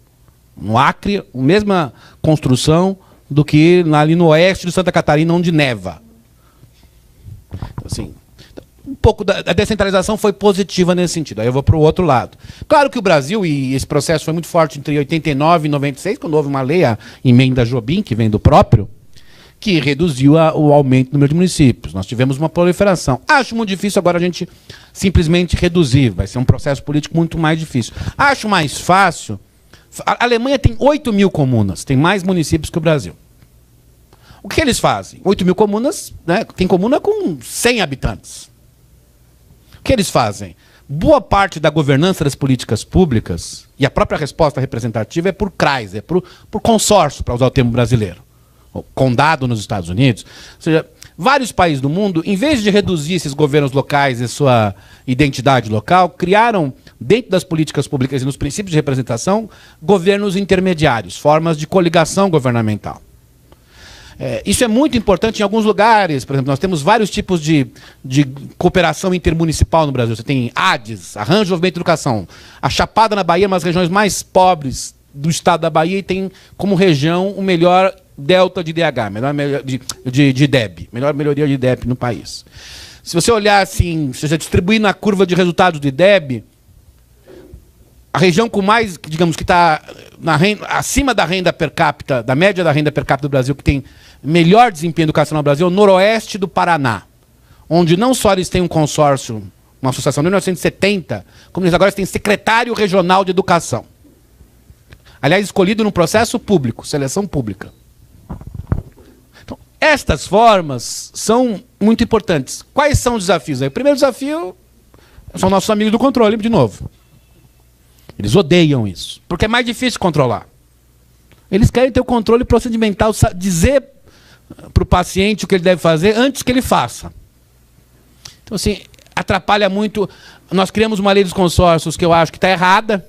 No Acre, a mesma construção do que ali no oeste de Santa Catarina, onde neva. Assim, um pouco da descentralização foi positiva nesse sentido. Aí eu vou para o outro lado. Claro que o Brasil, e esse processo foi muito forte entre 89 e 96, quando houve uma lei, a emenda Jobim, que vem do próprio, que reduziu o aumento do número de municípios. Nós tivemos uma proliferação. Acho muito difícil agora a gente simplesmente reduzir. Vai ser um processo político muito mais difícil. Acho mais fácil. A Alemanha tem 8 mil comunas, tem mais municípios que o Brasil. O que eles fazem? 8 mil comunas, né, tem comuna com 100 habitantes. O que eles fazem? Boa parte da governança das políticas públicas, e a própria resposta representativa é por CRAs, é por consórcio, para usar o termo brasileiro. O condado nos Estados Unidos. Ou seja, vários países do mundo, em vez de reduzir esses governos locais e sua identidade local, criaram, dentro das políticas públicas e nos princípios de representação, governos intermediários, formas de coligação governamental. Isso é muito importante em alguns lugares. Por exemplo, nós temos vários tipos de cooperação intermunicipal no Brasil. Você tem ADES, Arranjo de Desenvolvimento e Educação. A Chapada na Bahia é uma das regiões mais pobres do estado da Bahia e tem como região o melhor delta de DH, de DEB, melhor melhoria de DEB no país. Se você olhar assim, seja distribuir na curva de resultados de DEB, a região com mais, digamos, que está acima da renda per capita, da média da renda per capita do Brasil, que tem melhor desempenho educacional no Brasil, é o noroeste do Paraná, onde não só eles têm um consórcio, uma associação de 1970, como eles agora têm secretário regional de educação. Aliás, escolhido num processo público, seleção pública. Então, estas formas são muito importantes. Quais são os desafios? O primeiro desafio são nossos amigos do controle, de novo. Eles odeiam isso, porque é mais difícil controlar. Eles querem ter o controle procedimental, dizer para o paciente o que ele deve fazer antes que ele faça. Então, assim, atrapalha muito. Nós criamos uma lei dos consórcios que eu acho que está errada,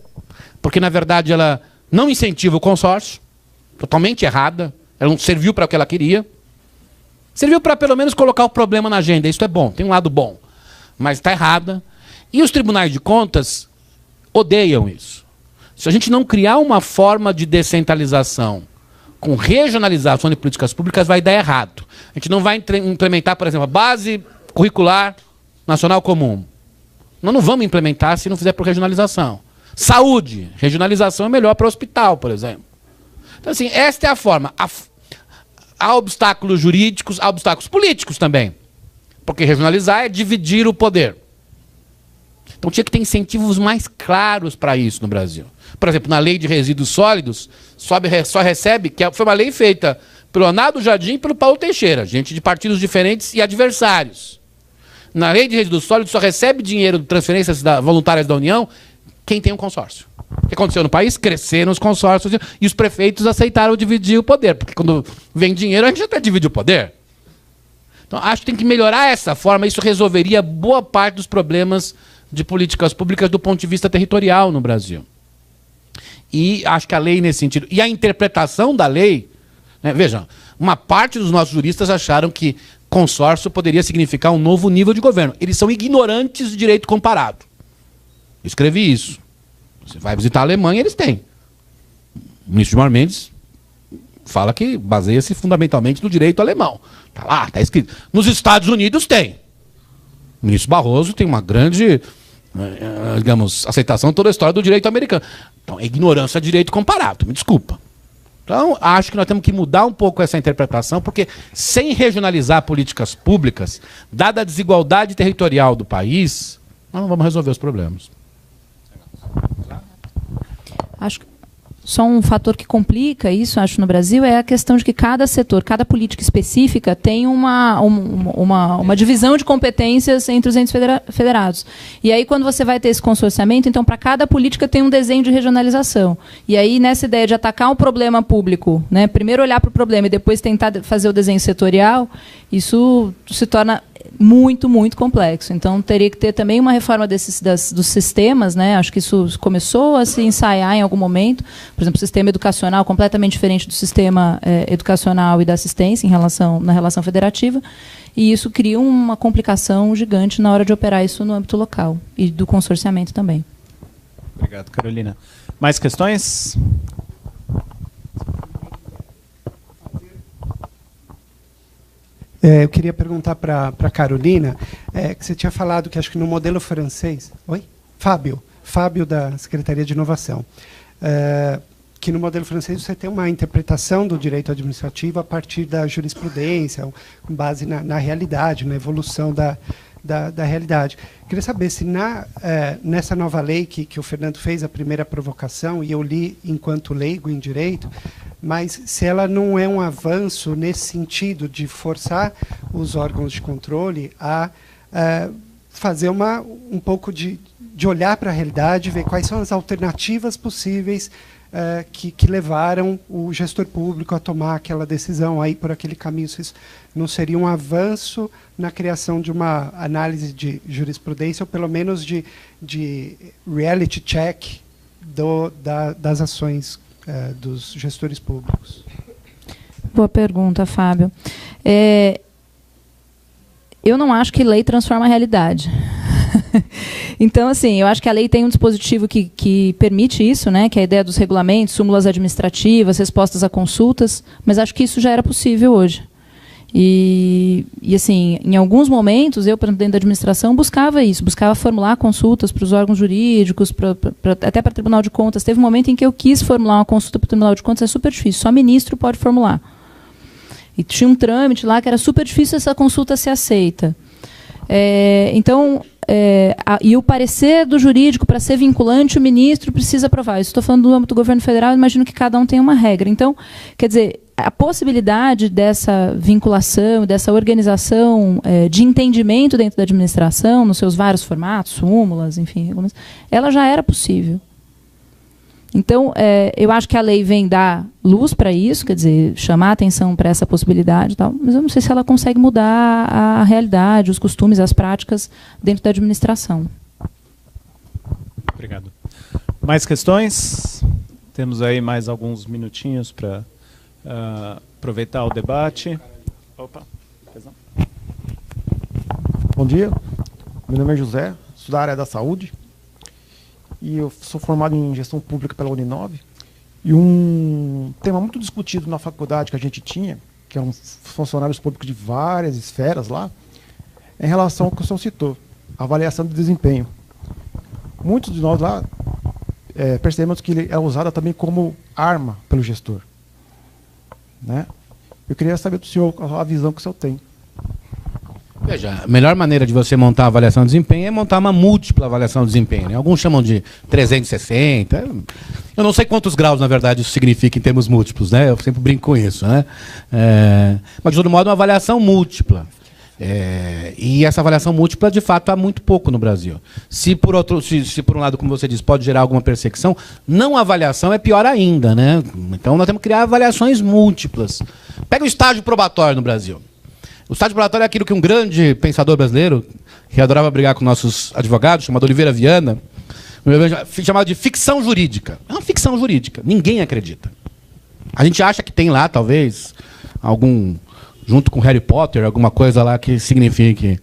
porque, na verdade, ela não incentiva o consórcio, totalmente errada. Ela não serviu para o que ela queria. Serviu para, pelo menos, colocar o problema na agenda. Isso é bom, tem um lado bom. Mas está errada. E os tribunais de contas odeiam isso. Se a gente não criar uma forma de descentralização com regionalização de políticas públicas, vai dar errado. A gente não vai implementar, por exemplo, a base curricular nacional comum. Nós não vamos implementar se não fizer por regionalização. Saúde, regionalização é melhor para o hospital, por exemplo. Então, assim, esta é a forma. Há obstáculos jurídicos, há obstáculos políticos também. Porque regionalizar é dividir o poder. Então tinha que ter incentivos mais claros para isso no Brasil. Por exemplo, na lei de resíduos sólidos, só recebe, que foi uma lei feita pelo Leonardo Jardim e pelo Paulo Teixeira, gente de partidos diferentes e adversários. Na lei de resíduos sólidos só recebe dinheiro de transferências voluntárias da União quem tem um consórcio. O que aconteceu no país? Cresceram os consórcios e os prefeitos aceitaram dividir o poder, porque quando vem dinheiro a gente até divide o poder. Então acho que tem que melhorar essa forma, isso resolveria boa parte dos problemas de políticas públicas do ponto de vista territorial no Brasil. E acho que a lei nesse sentido... E a interpretação da lei... Né, vejam, uma parte dos nossos juristas acharam que consórcio poderia significar um novo nível de governo. Eles são ignorantes de direito comparado. Eu escrevi isso. Você vai visitar a Alemanha, eles têm. O ministro Gilmar Mendes fala que baseia-se fundamentalmente no direito alemão. Está lá, está escrito. Nos Estados Unidos tem. O ministro Barroso tem uma grande, digamos, aceitação de toda a história do direito americano. Então, é ignorância de direito comparado, me desculpa. Então, acho que nós temos que mudar um pouco essa interpretação, porque sem regionalizar políticas públicas, dada a desigualdade territorial do país, nós não vamos resolver os problemas. Acho que só um fator que complica isso, acho, no Brasil, é a questão de que cada setor, cada política específica tem uma divisão de competências entre os entes federados. E aí, quando você vai ter esse consorciamento, então, para cada política tem um desenho de regionalização. E aí, nessa ideia de atacar um problema público, né, primeiro olhar para o problema e depois tentar fazer o desenho setorial, isso se torna muito, muito complexo. Então, teria que ter também uma reforma dos sistemas, né? Acho que isso começou a se ensaiar em algum momento. Por exemplo, o sistema educacional completamente diferente do sistema educacional e da assistência na relação federativa. E isso cria uma complicação gigante na hora de operar isso no âmbito local e do consorciamento também. Obrigado, Carolina. Mais questões? Eu queria perguntar para a Carolina, que você tinha falado que acho que no modelo francês... Oi? Fábio da Secretaria de Inovação. Que no modelo francês você tem uma interpretação do direito administrativo a partir da jurisprudência, com base na realidade, na evolução da realidade. Queria saber se nessa nova lei que o Fernando fez a primeira provocação, e eu li enquanto leigo em direito, mas se ela não é um avanço nesse sentido de forçar os órgãos de controle a fazer um pouco de olhar para a realidade, ver quais são as alternativas possíveis que levaram o gestor público a tomar aquela decisão, aí por aquele caminho. Isso não seria um avanço na criação de uma análise de jurisprudência, ou pelo menos de reality check das ações dos gestores públicos? Boa pergunta, Fábio. Eu não acho que lei transforma a realidade. Então, assim, eu acho que a lei tem um dispositivo que permite isso, né, que é a ideia dos regulamentos, súmulas administrativas, respostas a consultas, mas acho que isso já era possível hoje. E assim, em alguns momentos, eu, dentro da administração, buscava isso, buscava formular consultas para os órgãos jurídicos, até para o Tribunal de Contas. Teve um momento em que eu quis formular uma consulta para o Tribunal de Contas, é super difícil, só ministro pode formular. E tinha um trâmite lá que era super difícil essa consulta ser aceita. E o parecer do jurídico, para ser vinculante, o ministro precisa aprovar. Isso estou falando do âmbito do governo federal, imagino que cada um tem uma regra. Então, quer dizer, a possibilidade dessa vinculação, dessa organização de entendimento dentro da administração, nos seus vários formatos, súmulas, enfim, ela já era possível. Então, eu acho que a lei vem dar luz para isso, quer dizer, chamar a atenção para essa possibilidade e tal, mas eu não sei se ela consegue mudar a realidade, os costumes, as práticas dentro da administração. Obrigado. Mais questões? Temos aí mais alguns minutinhos para aproveitar o debate. Opa, perdão. Bom dia, meu nome é José, sou da área da saúde. E eu sou formado em gestão pública pela Uninove. E um tema muito discutido na faculdade que a gente tinha, que eram funcionários públicos de várias esferas lá, é em relação ao que o senhor citou, a avaliação do desempenho. Muitos de nós lá percebemos que ele é usado também como arma pelo gestor. Né? Eu queria saber do senhor a visão que o senhor tem. Veja, a melhor maneira de você montar a avaliação de desempenho é montar uma múltipla avaliação de desempenho. Né? Alguns chamam de 360. Eu não sei quantos graus, na verdade, isso significa em termos múltiplos. Né? Eu sempre brinco com isso. Né? Mas, de todo modo, uma avaliação múltipla. E essa avaliação múltipla, de fato, há muito pouco no Brasil. Se por um lado, como você diz, pode gerar alguma perseguição, não avaliação é pior ainda. Né? Então, nós temos que criar avaliações múltiplas. Pega o estágio probatório no Brasil. O estágio probatório é aquilo que um grande pensador brasileiro, que adorava brigar com nossos advogados, chamado Oliveira Viana, chamado de ficção jurídica. É uma ficção jurídica. Ninguém acredita. A gente acha que tem lá, talvez, algum junto com Harry Potter, alguma coisa lá que signifique,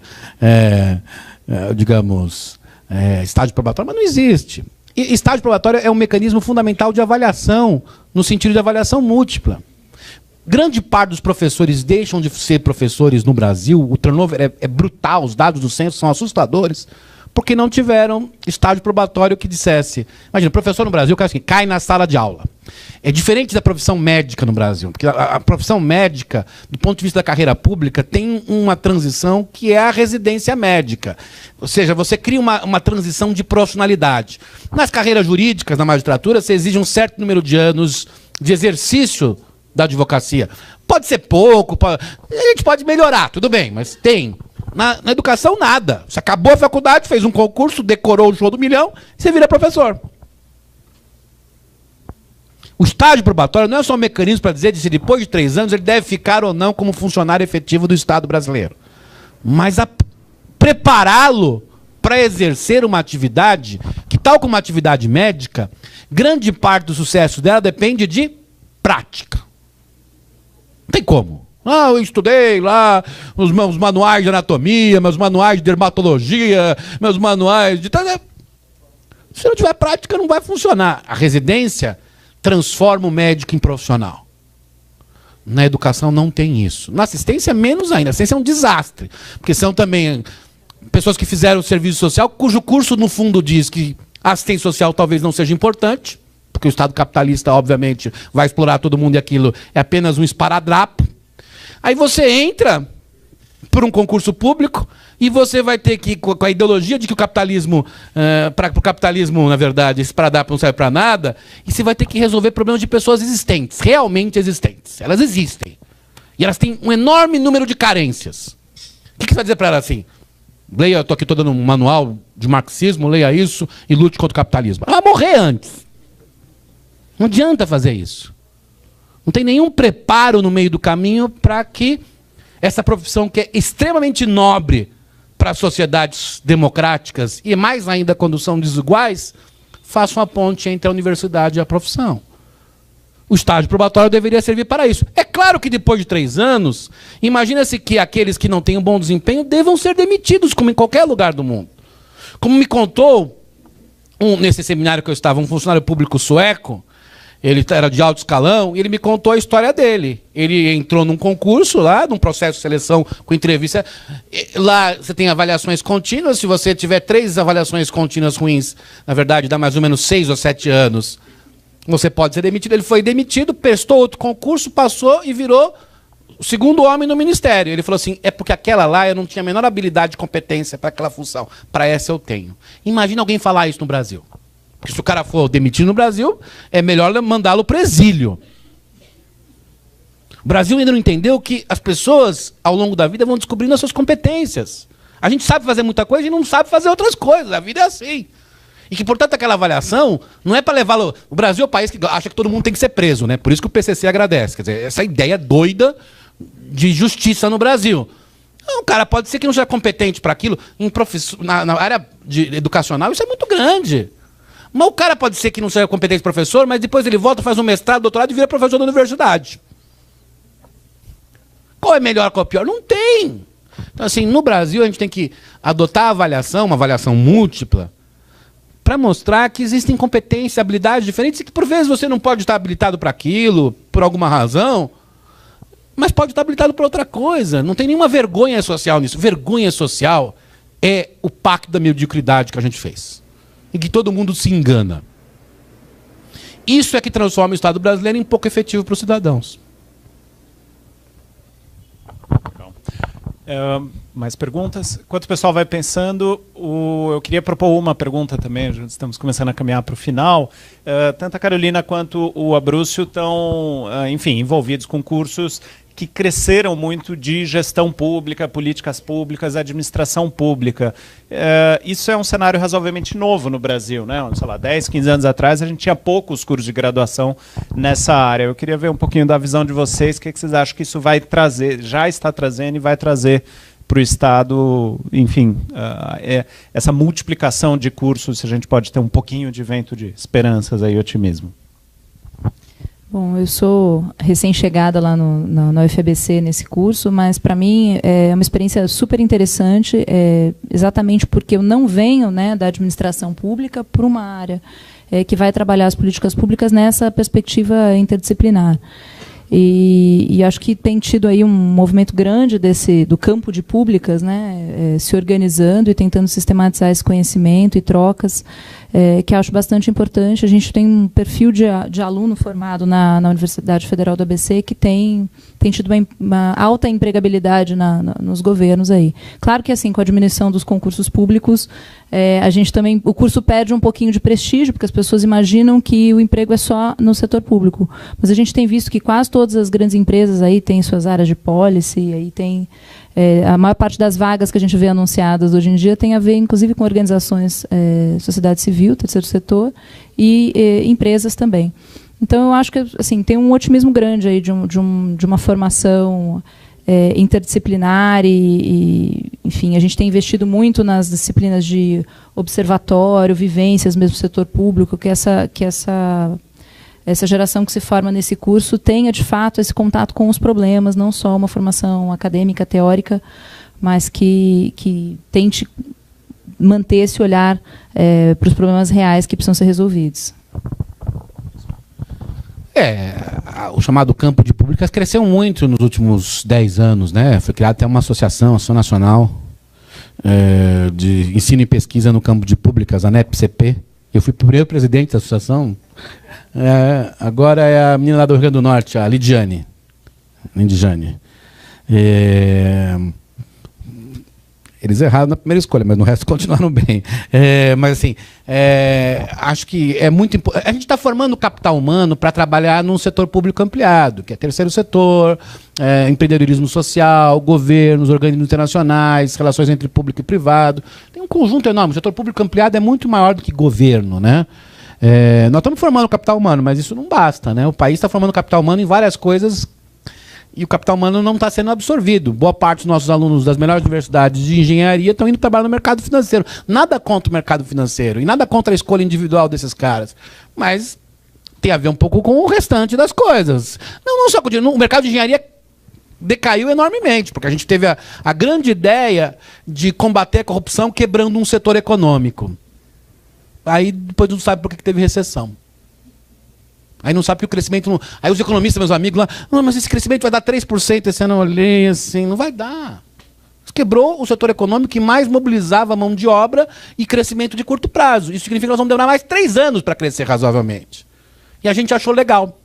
digamos, estágio probatório, mas não existe. E estágio probatório é um mecanismo fundamental de avaliação, no sentido de avaliação múltipla. Grande parte dos professores deixam de ser professores no Brasil, o turnover é brutal, os dados do censo são assustadores, porque não tiveram estágio probatório que dissesse... Imagina, professor no Brasil, assim, cai na sala de aula. É diferente da profissão médica no Brasil, porque a profissão médica, do ponto de vista da carreira pública, tem uma transição que é a residência médica. Ou seja, você cria uma transição de profissionalidade. Nas carreiras jurídicas, na magistratura, você exige um certo número de anos de exercício da advocacia. Pode ser pouco, a gente pode melhorar, tudo bem, mas tem. Na educação, nada. Você acabou a faculdade, fez um concurso, decorou o show do milhão, você vira professor. O estágio probatório não é só um mecanismo para dizer se depois de 3 anos ele deve ficar ou não como funcionário efetivo do Estado brasileiro. Mas prepará-lo para exercer uma atividade que, tal como uma atividade médica, grande parte do sucesso dela depende de prática. Não tem como. Eu estudei lá os meus manuais de anatomia, meus manuais de dermatologia, meus manuais de... Se não tiver prática, não vai funcionar. A residência transforma o médico em profissional. Na educação não tem isso. Na assistência, menos ainda. A assistência é um desastre. Porque são também pessoas que fizeram serviço social, cujo curso, no fundo, diz que a assistência social talvez não seja importante, porque o Estado capitalista, obviamente, vai explorar todo mundo e aquilo é apenas um esparadrapo. Aí você entra por um concurso público e você vai ter que, com a ideologia de que o capitalismo, para o capitalismo, na verdade, esse esparadrapo não serve para nada, e você vai ter que resolver problemas de pessoas existentes, realmente existentes. Elas existem. E elas têm um enorme número de carências. O que você vai dizer para elas assim? Leia, estou aqui todo dando um manual de marxismo, leia isso e lute contra o capitalismo. Ela vai morrer antes. Não adianta fazer isso. Não tem nenhum preparo no meio do caminho para que essa profissão, que é extremamente nobre para sociedades democráticas, e mais ainda quando são desiguais, faça uma ponte entre a universidade e a profissão. O estágio probatório deveria servir para isso. É claro que depois de 3 anos, imagina-se que aqueles que não têm um bom desempenho devam ser demitidos, como em qualquer lugar do mundo. Como me contou, nesse seminário que eu estava, um funcionário público sueco, ele era de alto escalão, e ele me contou a história dele. Ele entrou num concurso lá, num processo de seleção com entrevista. Lá você tem avaliações contínuas. Se você tiver 3 avaliações contínuas ruins, na verdade dá mais ou menos 6 ou 7 anos, você pode ser demitido. Ele foi demitido, prestou outro concurso, passou e virou o 2º homem no ministério. Ele falou assim, é porque aquela lá eu não tinha a menor habilidade e competência para aquela função. Para essa eu tenho. Imagina alguém falar isso no Brasil. Porque se o cara for demitido no Brasil, é melhor mandá-lo para o exílio. O Brasil ainda não entendeu que as pessoas, ao longo da vida, vão descobrindo as suas competências. A gente sabe fazer muita coisa e não sabe fazer outras coisas. A vida é assim. E que, portanto, aquela avaliação não é para levá-lo... O Brasil é o país que acha que todo mundo tem que ser preso, né? Por isso que o PCC agradece. Quer dizer, essa ideia doida de justiça no Brasil. Não, cara, pode ser que não seja competente para aquilo. Na área educacional, isso é muito grande. Mas o cara pode ser que não seja competente professor, mas depois ele volta, faz um mestrado, doutorado e vira professor da universidade. Qual é melhor, qual é pior? Não tem. Então, assim, no Brasil, a gente tem que adotar a avaliação, uma avaliação múltipla, para mostrar que existem competências, habilidades diferentes, e que, por vezes, você não pode estar habilitado para aquilo, por alguma razão, mas pode estar habilitado para outra coisa. Não tem nenhuma vergonha social nisso. Vergonha social é o pacto da mediocridade que a gente fez. Em que todo mundo se engana. Isso é que transforma o Estado brasileiro em pouco efetivo para os cidadãos. Mais perguntas? Enquanto o pessoal vai pensando, eu queria propor uma pergunta também, já estamos começando a caminhar para o final. Tanto a Carolina quanto o Abrúcio estão, enfim, envolvidos com cursos que cresceram muito de gestão pública, políticas públicas, administração pública. Isso é um cenário razoavelmente novo no Brasil, né? Sei lá, 10, 15 anos atrás a gente tinha poucos cursos de graduação nessa área. Eu queria ver um pouquinho da visão de vocês, o que vocês acham que isso vai trazer, já está trazendo e vai trazer para o Estado, enfim, essa multiplicação de cursos, se a gente pode ter um pouquinho de vento de esperanças aí, otimismo. Bom, eu sou recém-chegada lá na UFABC nesse curso, mas para mim é uma experiência super interessante, exatamente porque eu não venho, né, da administração pública para uma área que vai trabalhar as políticas públicas nessa perspectiva interdisciplinar. E acho que tem tido aí um movimento grande do campo de públicas, né, se organizando e tentando sistematizar esse conhecimento e trocas, que acho bastante importante. A gente tem um perfil de aluno formado na Universidade Federal do ABC que tem tido uma alta empregabilidade nos governos aí. Claro que assim, com a diminuição dos concursos públicos, a gente também, o curso perde um pouquinho de prestígio, porque as pessoas imaginam que o emprego é só no setor público. Mas a gente tem visto que quase todas as grandes empresas aí têm suas áreas de policy, aí tem a maior parte das vagas que a gente vê anunciadas hoje em dia tem a ver, inclusive, com organizações, sociedade civil, terceiro setor, e empresas também. Então, eu acho que assim, tem um otimismo grande aí de uma formação interdisciplinar enfim, a gente tem investido muito nas disciplinas de observatório, vivências, mesmo no setor público, que essa geração que se forma nesse curso tenha, de fato, esse contato com os problemas, não só uma formação acadêmica, teórica, mas que tente manter esse olhar para os problemas reais que precisam ser resolvidos. O chamado campo de públicas cresceu muito nos últimos 10 anos, né? Foi criada até uma Associação Nacional de Ensino e Pesquisa no Campo de Públicas, a NEPCP. Eu fui o primeiro presidente da associação. Agora é a menina lá do Rio Grande do Norte, a Lidiane. Eles erraram na primeira escolha, mas no resto continuaram bem. Mas assim, acho que é muito importante. A gente está formando capital humano para trabalhar num setor público ampliado, que é terceiro setor, empreendedorismo social, governos, organismos internacionais, relações entre público e privado. Tem um conjunto enorme. O setor público ampliado é muito maior do que governo, né? Nós estamos formando capital humano, mas isso não basta, né? O país está formando capital humano em várias coisas e o capital humano não está sendo absorvido. Boa parte dos nossos alunos das melhores universidades de engenharia estão indo trabalhar no mercado financeiro. Nada contra o mercado financeiro e nada contra a escolha individual desses caras. Mas tem a ver um pouco com o restante das coisas. Não só com o mercado de engenharia decaiu enormemente, porque a gente teve a grande ideia de combater a corrupção quebrando um setor econômico. Aí depois não sabe por que teve recessão. Aí não sabe que o crescimento... Não... Aí os economistas, meus amigos lá, não, mas esse crescimento vai dar 3% esse ano, eu olhei assim, não vai dar. Quebrou o setor econômico que mais mobilizava mão de obra e crescimento de curto prazo. Isso significa que nós vamos demorar mais 3 anos para crescer razoavelmente. E a gente achou legal.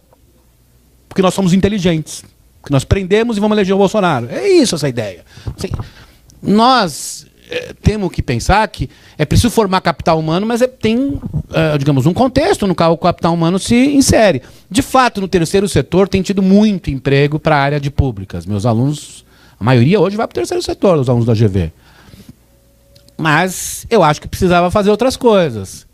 Porque nós somos inteligentes. Porque nós prendemos e vamos eleger o Bolsonaro. É isso essa ideia. Assim, nós temos que pensar que é preciso formar capital humano, mas tem, digamos, um contexto no qual o capital humano se insere. De fato, no terceiro setor tem tido muito emprego para a área de públicas. Meus alunos, a maioria hoje vai para o terceiro setor, os alunos da GV. Mas eu acho que precisava fazer outras coisas.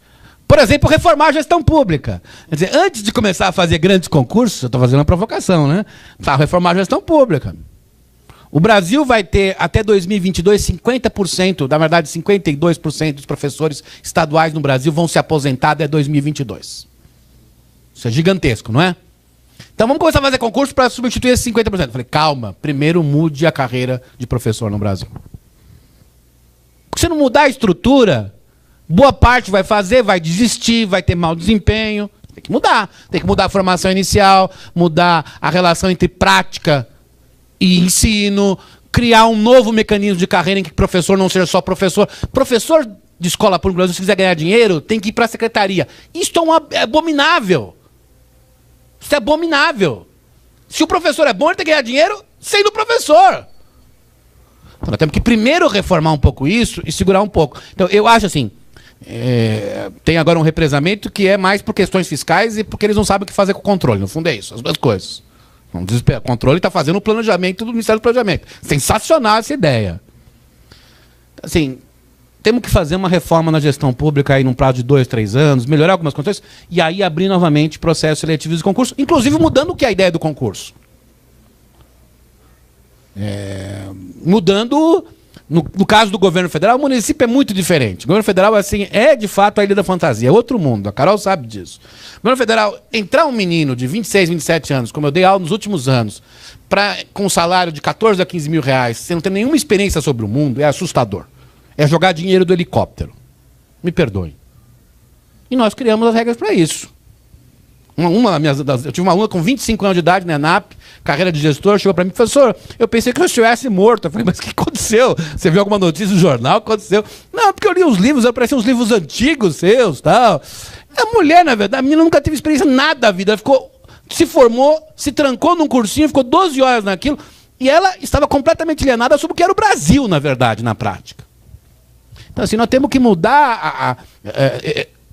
Por exemplo, reformar a gestão pública. Quer dizer, antes de começar a fazer grandes concursos, eu estou fazendo uma provocação, né? Reformar a gestão pública. O Brasil vai ter, até 2022, 50%, na verdade 52% dos professores estaduais no Brasil vão se aposentar até 2022. Isso é gigantesco, não é? Então vamos começar a fazer concurso para substituir esses 50%. Eu falei, calma, primeiro mude a carreira de professor no Brasil. Porque se não mudar a estrutura, boa parte vai fazer, vai desistir, vai ter mau desempenho. Tem que mudar. Tem que mudar a formação inicial, mudar a relação entre prática e ensino, criar um novo mecanismo de carreira em que o professor não seja só professor. Professor de escola pública no Brasil, se quiser ganhar dinheiro, tem que ir para a secretaria. Isso é abominável. Isso é abominável. Se o professor é bom, ele tem que ganhar dinheiro sendo professor. Então, nós temos que primeiro reformar um pouco isso e segurar um pouco. Então, eu acho assim, tem agora um represamento que é mais por questões fiscais e porque eles não sabem o que fazer com o controle. No fundo é isso, as duas coisas. O controle está fazendo o planejamento do Ministério do Planejamento. Sensacional essa ideia. Assim, temos que fazer uma reforma na gestão pública aí num prazo de 2, 3 anos, melhorar algumas condições, e aí abrir novamente processos seletivos de concurso, inclusive mudando o que é a ideia do concurso. Mudando No caso do governo federal, o município é muito diferente. O governo federal, assim, é de fato a ilha da fantasia, é outro mundo. A Carol sabe disso. O governo federal, entrar um menino de 26, 27 anos, como eu dei aula nos últimos anos, com um salário de 14 a 15 mil reais, sem não ter nenhuma experiência sobre o mundo, é assustador. É jogar dinheiro do helicóptero. Me perdoem. E nós criamos as regras para isso. Eu tive uma aluna com 25 anos de idade na ENAP, carreira de gestor, chegou para mim, professor, eu pensei que eu estivesse morto. Eu falei, mas o que aconteceu? Você viu alguma notícia no jornal? O que aconteceu? Não, porque eu li os livros, pareciam uns livros antigos seus, tal. A mulher, na verdade, a menina nunca teve experiência nada da vida. Ela ficou, se formou, se trancou num cursinho, ficou 12 horas naquilo, e ela estava completamente alienada sobre o que era o Brasil, na verdade, na prática. Então, assim, nós temos que mudar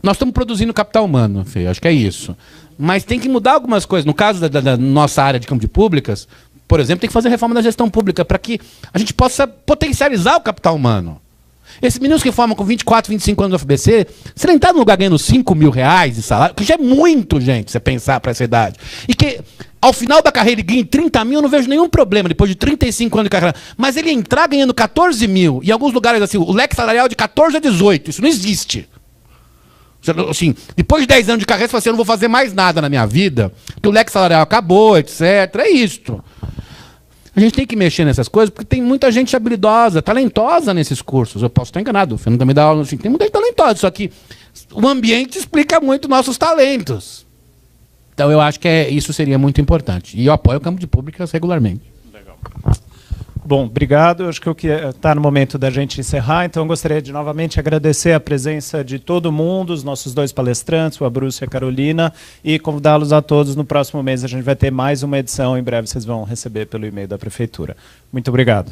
nós estamos produzindo capital humano, Fê, acho que é isso. Mas tem que mudar algumas coisas. No caso da nossa área de campo de públicas, por exemplo, tem que fazer reforma da gestão pública para que a gente possa potencializar o capital humano. Esses meninos que formam com 24, 25 anos do FBC, se ele entrar num lugar ganhando 5 mil reais de salário, que já é muito, gente, você pensar para essa idade, e que ao final da carreira ele ganha 30 mil, eu não vejo nenhum problema, depois de 35 anos de carreira. Mas ele entrar ganhando 14 mil, e em alguns lugares assim, o leque salarial é de 14 a 18, isso não existe. Assim, depois de 10 anos de carreira, você fala assim, eu não vou fazer mais nada na minha vida, porque o leque salarial acabou, etc. É isto. A gente tem que mexer nessas coisas, porque tem muita gente habilidosa, talentosa nesses cursos. Eu posso estar enganado, o Fernando também dá aula, assim, tem muita gente talentosa, só que o ambiente explica muito nossos talentos. Então eu acho que isso seria muito importante. E eu apoio o campo de públicas regularmente. Legal. Bom, obrigado. Acho que está no momento da gente encerrar, então eu gostaria de novamente agradecer a presença de todo mundo, os nossos dois palestrantes, o Abrúcio e a Carolina, e convidá-los a todos. No próximo mês a gente vai ter mais uma edição, em breve vocês vão receber pelo e-mail da Prefeitura. Muito obrigado.